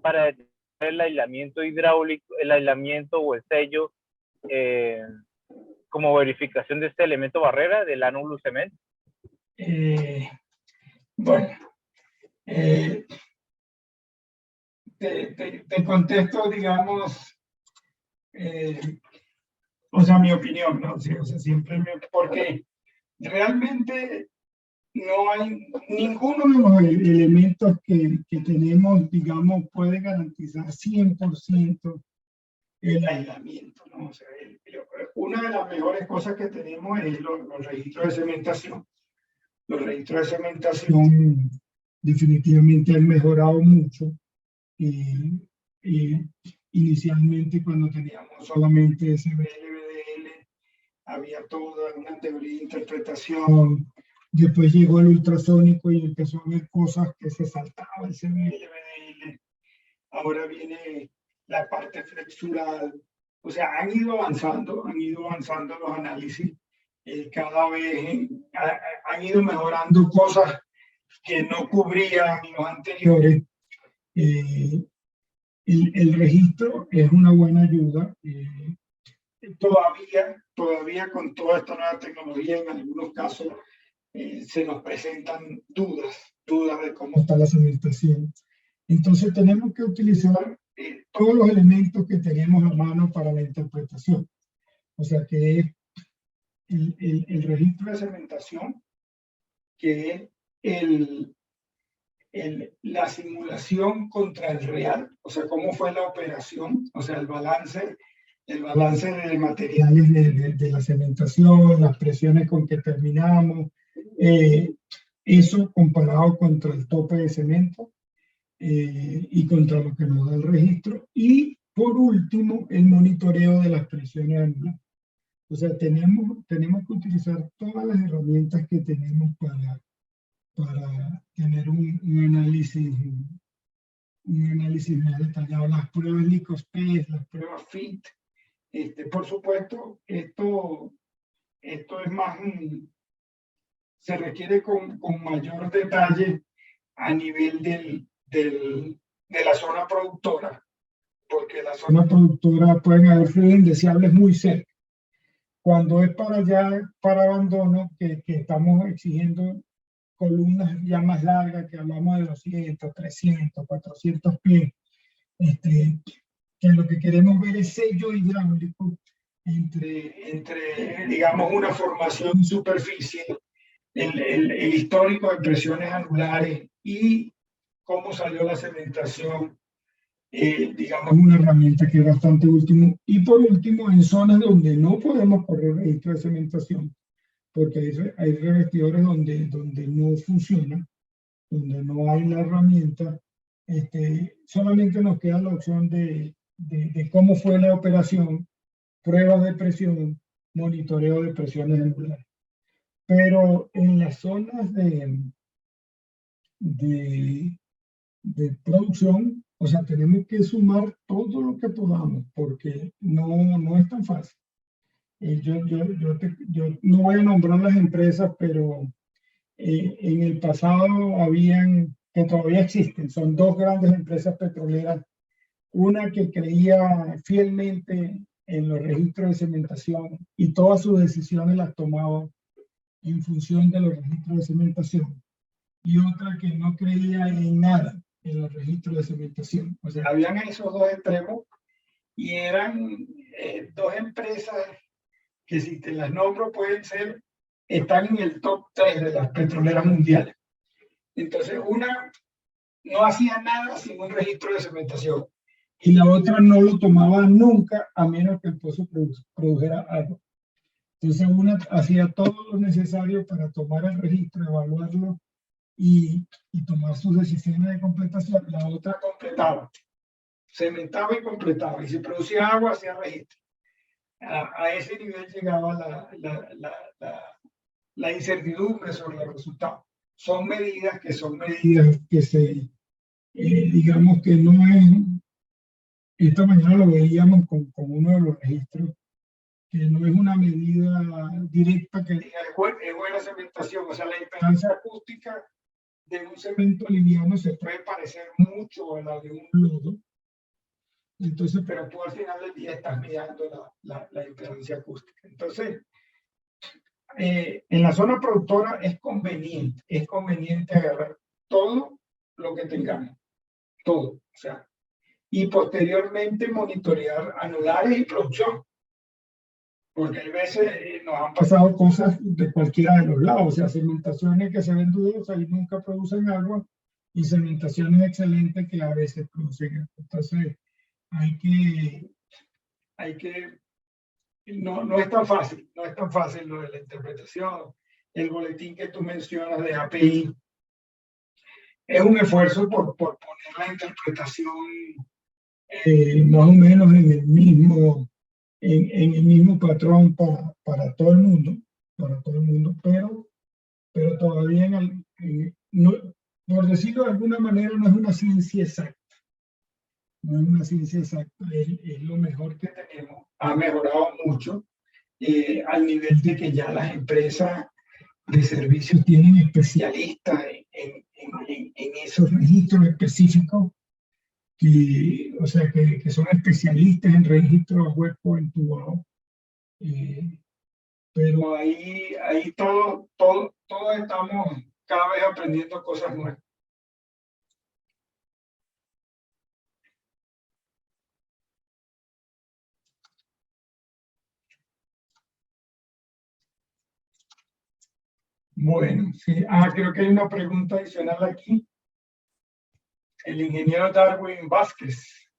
[SPEAKER 7] para determinar el aislamiento hidráulico, el aislamiento o el sello como verificación de este elemento barrera del Anulus Cement.
[SPEAKER 2] Bueno, te contesto, digamos, o sea, mi opinión, ¿no? Sí, o sea, siempre porque realmente no hay ninguno de los elementos que tenemos, digamos, puede garantizar 100% el aislamiento, ¿no? O sea, una de las mejores cosas que tenemos es los registros de cementación. Los registros de cementación definitivamente han mejorado mucho. Inicialmente, cuando teníamos solamente SBL, había toda una teoría de interpretación. Después llegó el ultrasónico y empezó a ver cosas que se saltaban, SBL. Ahora viene la parte flexural. O sea, han ido avanzando los análisis. Cada vez han ido mejorando cosas que no cubrían los anteriores. El registro es una buena ayuda. Todavía con toda esta nueva tecnología, en algunos casos se nos presentan dudas de cómo está la cementación. Entonces tenemos que utilizar todos los elementos que tenemos a mano para la interpretación. O sea, que es el registro de cementación, que es la simulación contra el real, o sea, cómo fue la operación, o sea, el balance de materiales de la cementación, las presiones con que terminamos, Eso comparado contra el tope de cemento y contra lo que nos da el registro. Y por último, el monitoreo de las presiones anulares. O sea, tenemos que utilizar todas las herramientas que tenemos para tener un análisis más detallado. Las pruebas LICOSPES, las pruebas FIT. Por supuesto, esto es más, se requiere con mayor detalle a nivel de la zona productora, porque la zona productora pueden haber fluidos indeseables muy cerca. Cuando es para abandono, que estamos exigiendo columnas ya más largas, que hablamos de 200, 300, 400 pies, que lo que queremos ver es sello hidráulico entre digamos, una formación y superficie, el histórico de presiones anulares y cómo salió la cementación, digamos, una herramienta que es bastante útil. Y por último, en zonas donde no podemos correr registro de cementación, porque hay revestidores donde no funciona, donde no hay la herramienta, solamente nos queda la opción de cómo fue la operación, pruebas de presión, monitoreo de presiones angulares. Pero en las zonas de producción, o sea, tenemos que sumar todo lo que podamos, porque no es tan fácil. Yo no voy a nombrar las empresas, pero en el pasado habían, que todavía existen, son dos grandes empresas petroleras, una que creía fielmente en los registros de cementación y todas sus decisiones las tomaba en función de los registros de cementación, y otra que no creía en nada en los registros de cementación. O sea, habían esos dos extremos y eran dos empresas que, si te las nombro, están en el top 3 de las petroleras mundiales. Entonces, una no hacía nada sin un registro de cementación y la otra no lo tomaba nunca a menos que el pozo produjera agua. Entonces, una hacía todo lo necesario para tomar el registro, evaluarlo y tomar sus decisiones de completación. La otra completaba, cementaba y completaba, y si producía agua hacía registro. A ese nivel llegaba la incertidumbre sobre los resultados. Son medidas que se, digamos que no es, esta mañana lo veíamos con uno de los registros, que no es una medida directa que diga es buena cementación. O sea, la impedancia acústica de un cemento liviano se puede parecer mucho a la de un lodo. Entonces, pero tú al final del día estás midiendo la impedancia acústica. Entonces, en la zona productora es conveniente agarrar todo lo que tengamos, todo, o sea, y posteriormente monitorear anulares y producción. Porque a veces nos han pasado cosas de cualquiera de los lados, o sea, cementaciones que se ven dudosas y nunca producen agua, y cementaciones excelentes que a veces producen agua. Entonces, no es tan fácil, lo de la interpretación. El boletín que tú mencionas de API es un esfuerzo por poner la interpretación más o menos en el mismo patrón para todo el mundo, pero todavía por decirlo de alguna manera, no es una ciencia exacta. No es una ciencia exacta, es lo mejor que tenemos. Ha mejorado mucho al nivel de que ya las empresas de servicios tienen especialistas en esos registros específicos, o sea, que son especialistas en registros a hueco entubado. Pero ahí todos estamos cada vez aprendiendo cosas nuevas. Bueno, sí. Creo que hay una pregunta adicional aquí. El ingeniero Darwin Vázquez.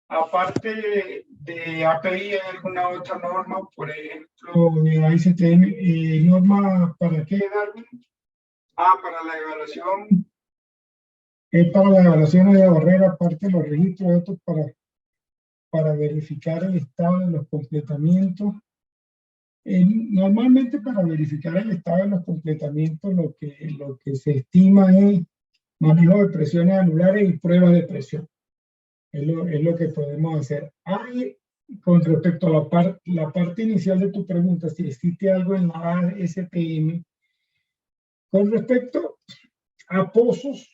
[SPEAKER 2] Aparte de API, ¿hay alguna otra norma? Por ejemplo, de ICTM. ¿Norma para qué, Darwin? Para la evaluación. Es para las evaluaciones de barrera, aparte de los registros, esto es para verificar el estado de los completamientos. Normalmente para verificar el estado de los completamientos lo que se estima es manejo de presiones anulares y pruebas de presión. Es lo que podemos hacer. Con respecto a la parte inicial de tu pregunta, si existe algo en la ASTM, con respecto a pozos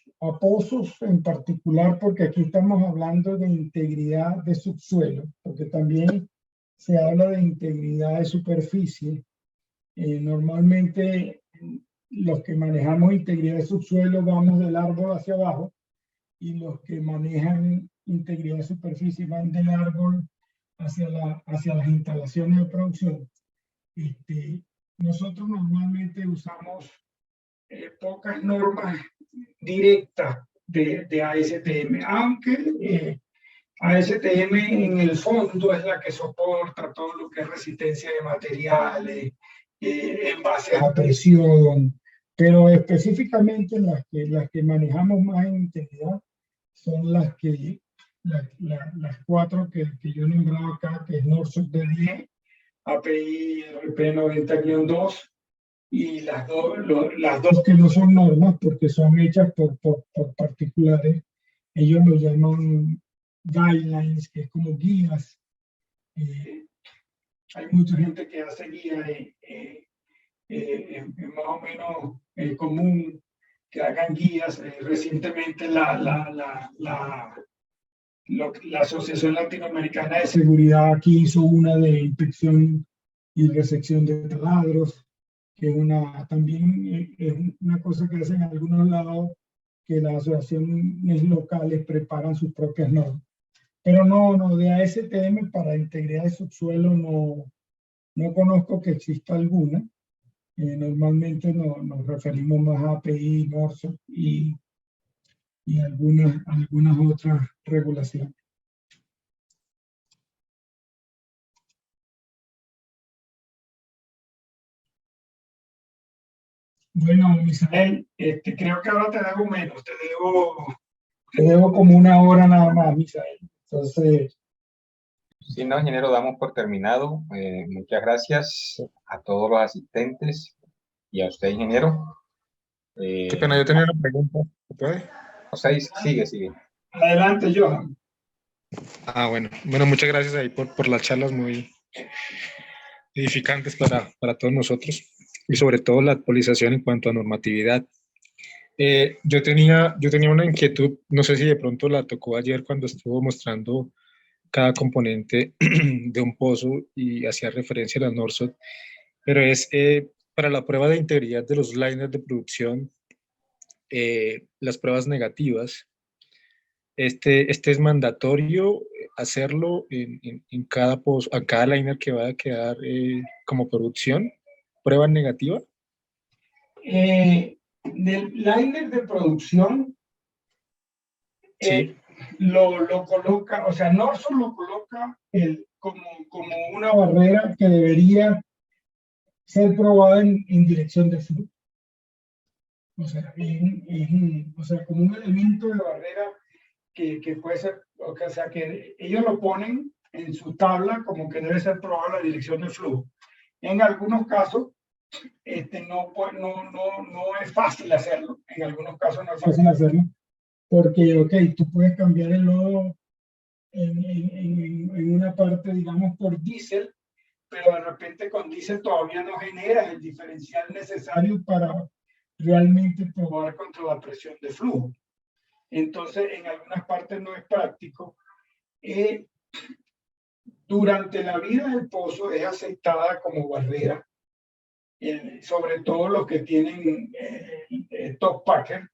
[SPEAKER 2] en particular, porque aquí estamos hablando de integridad de subsuelo, porque también se habla de integridad de superficie. Normalmente los que manejamos integridad de subsuelo vamos del árbol hacia abajo y los que manejan integridad de superficie van del árbol hacia las instalaciones de producción. Nosotros normalmente usamos pocas normas directas de ASTM, aunque ASTM en el fondo es la que soporta todo lo que es resistencia de materiales, envases a presión, pero específicamente las que manejamos más en integridad son las 4 que yo he nombrado acá, que es NORSUC D10, API RP90-2, y las dos que no son normas porque son hechas por particulares. Ellos lo llaman guidelines, que es como guías. Hay mucha gente que hace guías más o menos común que hagan guías. Recientemente la Asociación Latinoamericana de Seguridad aquí hizo una de inspección y resección de taladros, que también es una cosa que hacen en algunos lados, que las asociaciones locales preparan sus propias normas. Pero no, de ASTM para integridad de subsuelo no conozco que exista alguna. Normalmente nos referimos más a API, NORSUC y algunas otras regulaciones. Bueno, Misael, creo que ahora te debo menos, te debo como 1 hora nada más, Misael. Entonces...
[SPEAKER 1] Si no, ingeniero, damos por terminado. Muchas gracias a todos los asistentes y a usted, ingeniero.
[SPEAKER 8] Qué pena, yo tenía una pregunta. ¿Se puede?
[SPEAKER 1] O sea, sigue.
[SPEAKER 2] Adelante, Johan.
[SPEAKER 8] Bueno, muchas gracias ahí por las charlas muy edificantes para todos nosotros, y sobre todo la actualización en cuanto a normatividad. Yo tenía una inquietud, no sé si de pronto la tocó ayer cuando estuvo mostrando cada componente de un pozo y hacía referencia a la NORSUC, pero es para la prueba de integridad de los liners de producción, las pruebas negativas. Es mandatorio hacerlo en cada pozo, a cada liner que vaya a quedar como producción, prueba negativa.
[SPEAKER 2] Del liner de producción,
[SPEAKER 8] sí.
[SPEAKER 2] Lo coloca, o sea, NORSUC lo coloca como una barrera que debería ser probada en dirección de flujo. O sea, como un elemento de barrera que puede ser, o sea, que ellos lo ponen en su tabla como que debe ser probada la dirección de flujo. En algunos casos, no es fácil hacerlo. En algunos casos no es fácil hacerlo. Porque, tú puedes cambiar el lodo en una parte, digamos, por diésel, pero de repente con diésel todavía no generas el diferencial necesario para realmente probar contra la presión de flujo. Entonces, en algunas partes no es práctico. Durante la vida del pozo es aceptada como barrera, sobre todo los que tienen top packer.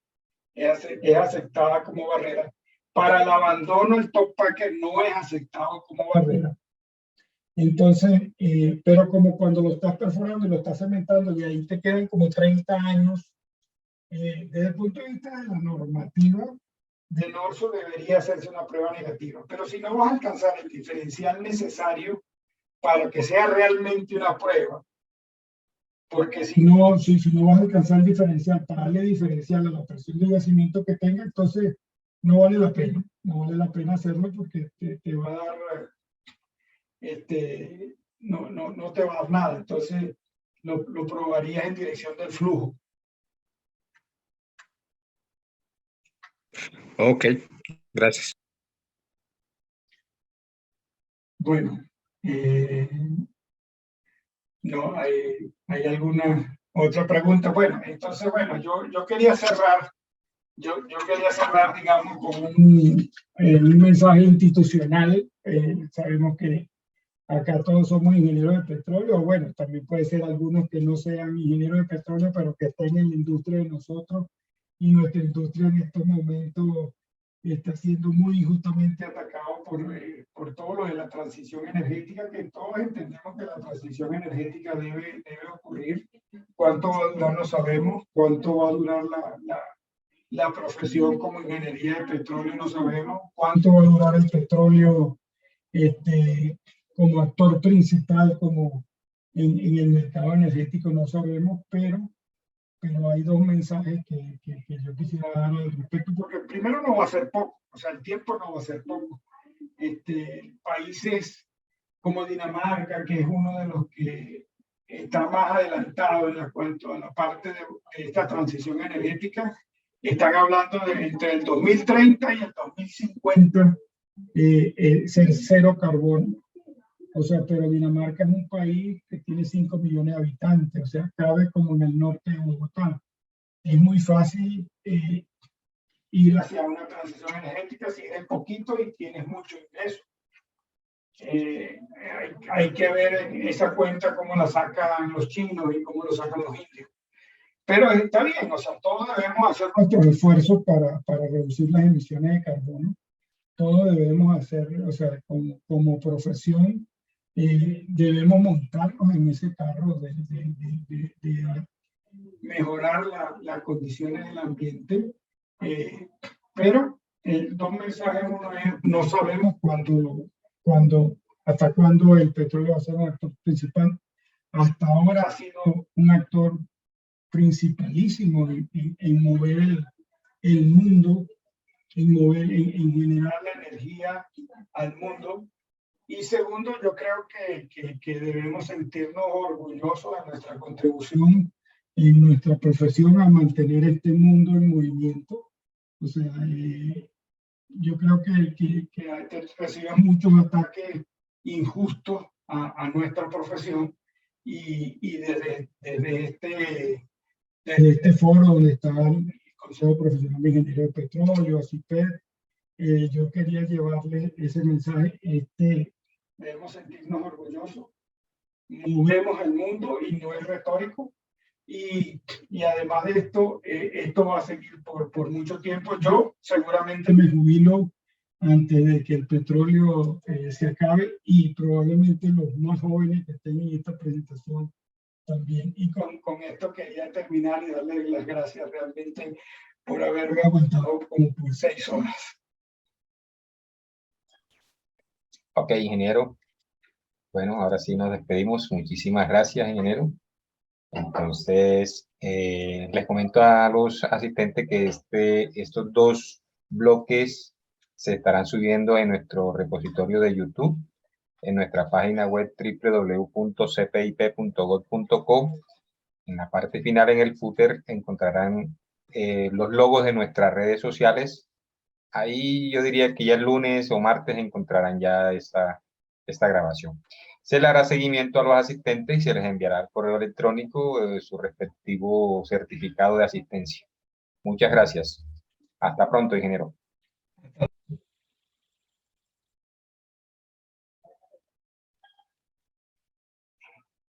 [SPEAKER 2] Es aceptada como barrera. Para el abandono, el top packer no es aceptado como barrera. Entonces, pero como cuando lo estás perforando y lo estás cementando, y ahí te quedan como 30 años, desde el punto de vista de la normativa de NORSUC debería hacerse una prueba negativa. Pero si no vas a alcanzar el diferencial necesario para que sea realmente una prueba, porque si no vas a alcanzar el diferencial para darle diferencial a la presión de yacimiento que tenga, entonces no vale la pena, hacerlo porque te va a dar, no te va a dar nada, entonces lo probarías en dirección del flujo.
[SPEAKER 8] Ok, gracias.
[SPEAKER 2] Bueno, no, ¿hay alguna otra pregunta? Bueno, entonces, bueno, yo quería cerrar, digamos, con un mensaje institucional. Sabemos que acá todos somos ingenieros de petróleo, bueno, también puede ser algunos que no sean ingenieros de petróleo, pero que estén en la industria de nosotros, y nuestra industria en estos momentos está siendo muy injustamente atacado por todo lo de la transición energética, que todos entendemos que la transición energética debe ocurrir. ¿Cuánto va a durar? No sabemos. ¿Cuánto va a durar la profesión como ingeniería de petróleo? No sabemos. ¿Cuánto va a durar el petróleo como actor principal como en el mercado energético? No sabemos, pero hay dos mensajes que yo quisiera dar al respecto, porque primero no va a ser poco, o sea, el tiempo no va a ser poco. Países como Dinamarca, que es uno de los que está más adelantado en cuanto a la parte de esta transición energética, están hablando de entre el 2030 y el 2050 ser cero carbono. O sea, pero Dinamarca es un país que tiene 5 millones de habitantes, o sea, cabe como en el norte de Bogotá. Es muy fácil ir hacia una transición energética si eres poquito y tienes mucho ingreso. Hay que ver esa cuenta cómo la sacan los chinos y cómo lo sacan los indios. Pero está bien, o sea, todos debemos hacer nuestros esfuerzos para reducir las emisiones de carbono. Todos debemos hacer, o sea, como profesión, debemos montarnos en ese carro de mejorar las condiciones del ambiente, pero dos mensajes. Uno es, no sabemos hasta cuándo el petróleo va a ser un actor principal. Hasta ahora ha sido un actor principalísimo en mover el mundo, en generar la energía al mundo. Y segundo, yo creo que debemos sentirnos orgullosos de nuestra contribución en nuestra profesión a mantener este mundo en movimiento. O sea, yo creo que reciben muchos ataques injustos a nuestra profesión, y desde este foro donde está el Consejo Profesional de Ingeniería de Petróleo, ACIPET, yo quería llevarle ese mensaje. Debemos sentirnos orgullosos, movemos el mundo y no es retórico, y además de esto, esto va a seguir por mucho tiempo. Yo seguramente me jubilo antes de que el petróleo se acabe, y probablemente los más jóvenes que estén en esta presentación también. Y con esto quería terminar y darle las gracias realmente por haberme aguantado como por 6 horas.
[SPEAKER 1] Ok, ingeniero. Bueno, ahora sí nos despedimos. Muchísimas gracias, ingeniero. Entonces, les comento a los asistentes que estos 2 bloques se estarán subiendo en nuestro repositorio de YouTube, en nuestra página web www.cpip.gov.co. En la parte final, en el footer, encontrarán los logos de nuestras redes sociales. Ahí yo diría que ya el lunes o martes encontrarán ya esta grabación. Se le hará seguimiento a los asistentes y se les enviará al correo electrónico su respectivo certificado de asistencia. Muchas gracias. Hasta pronto, ingeniero.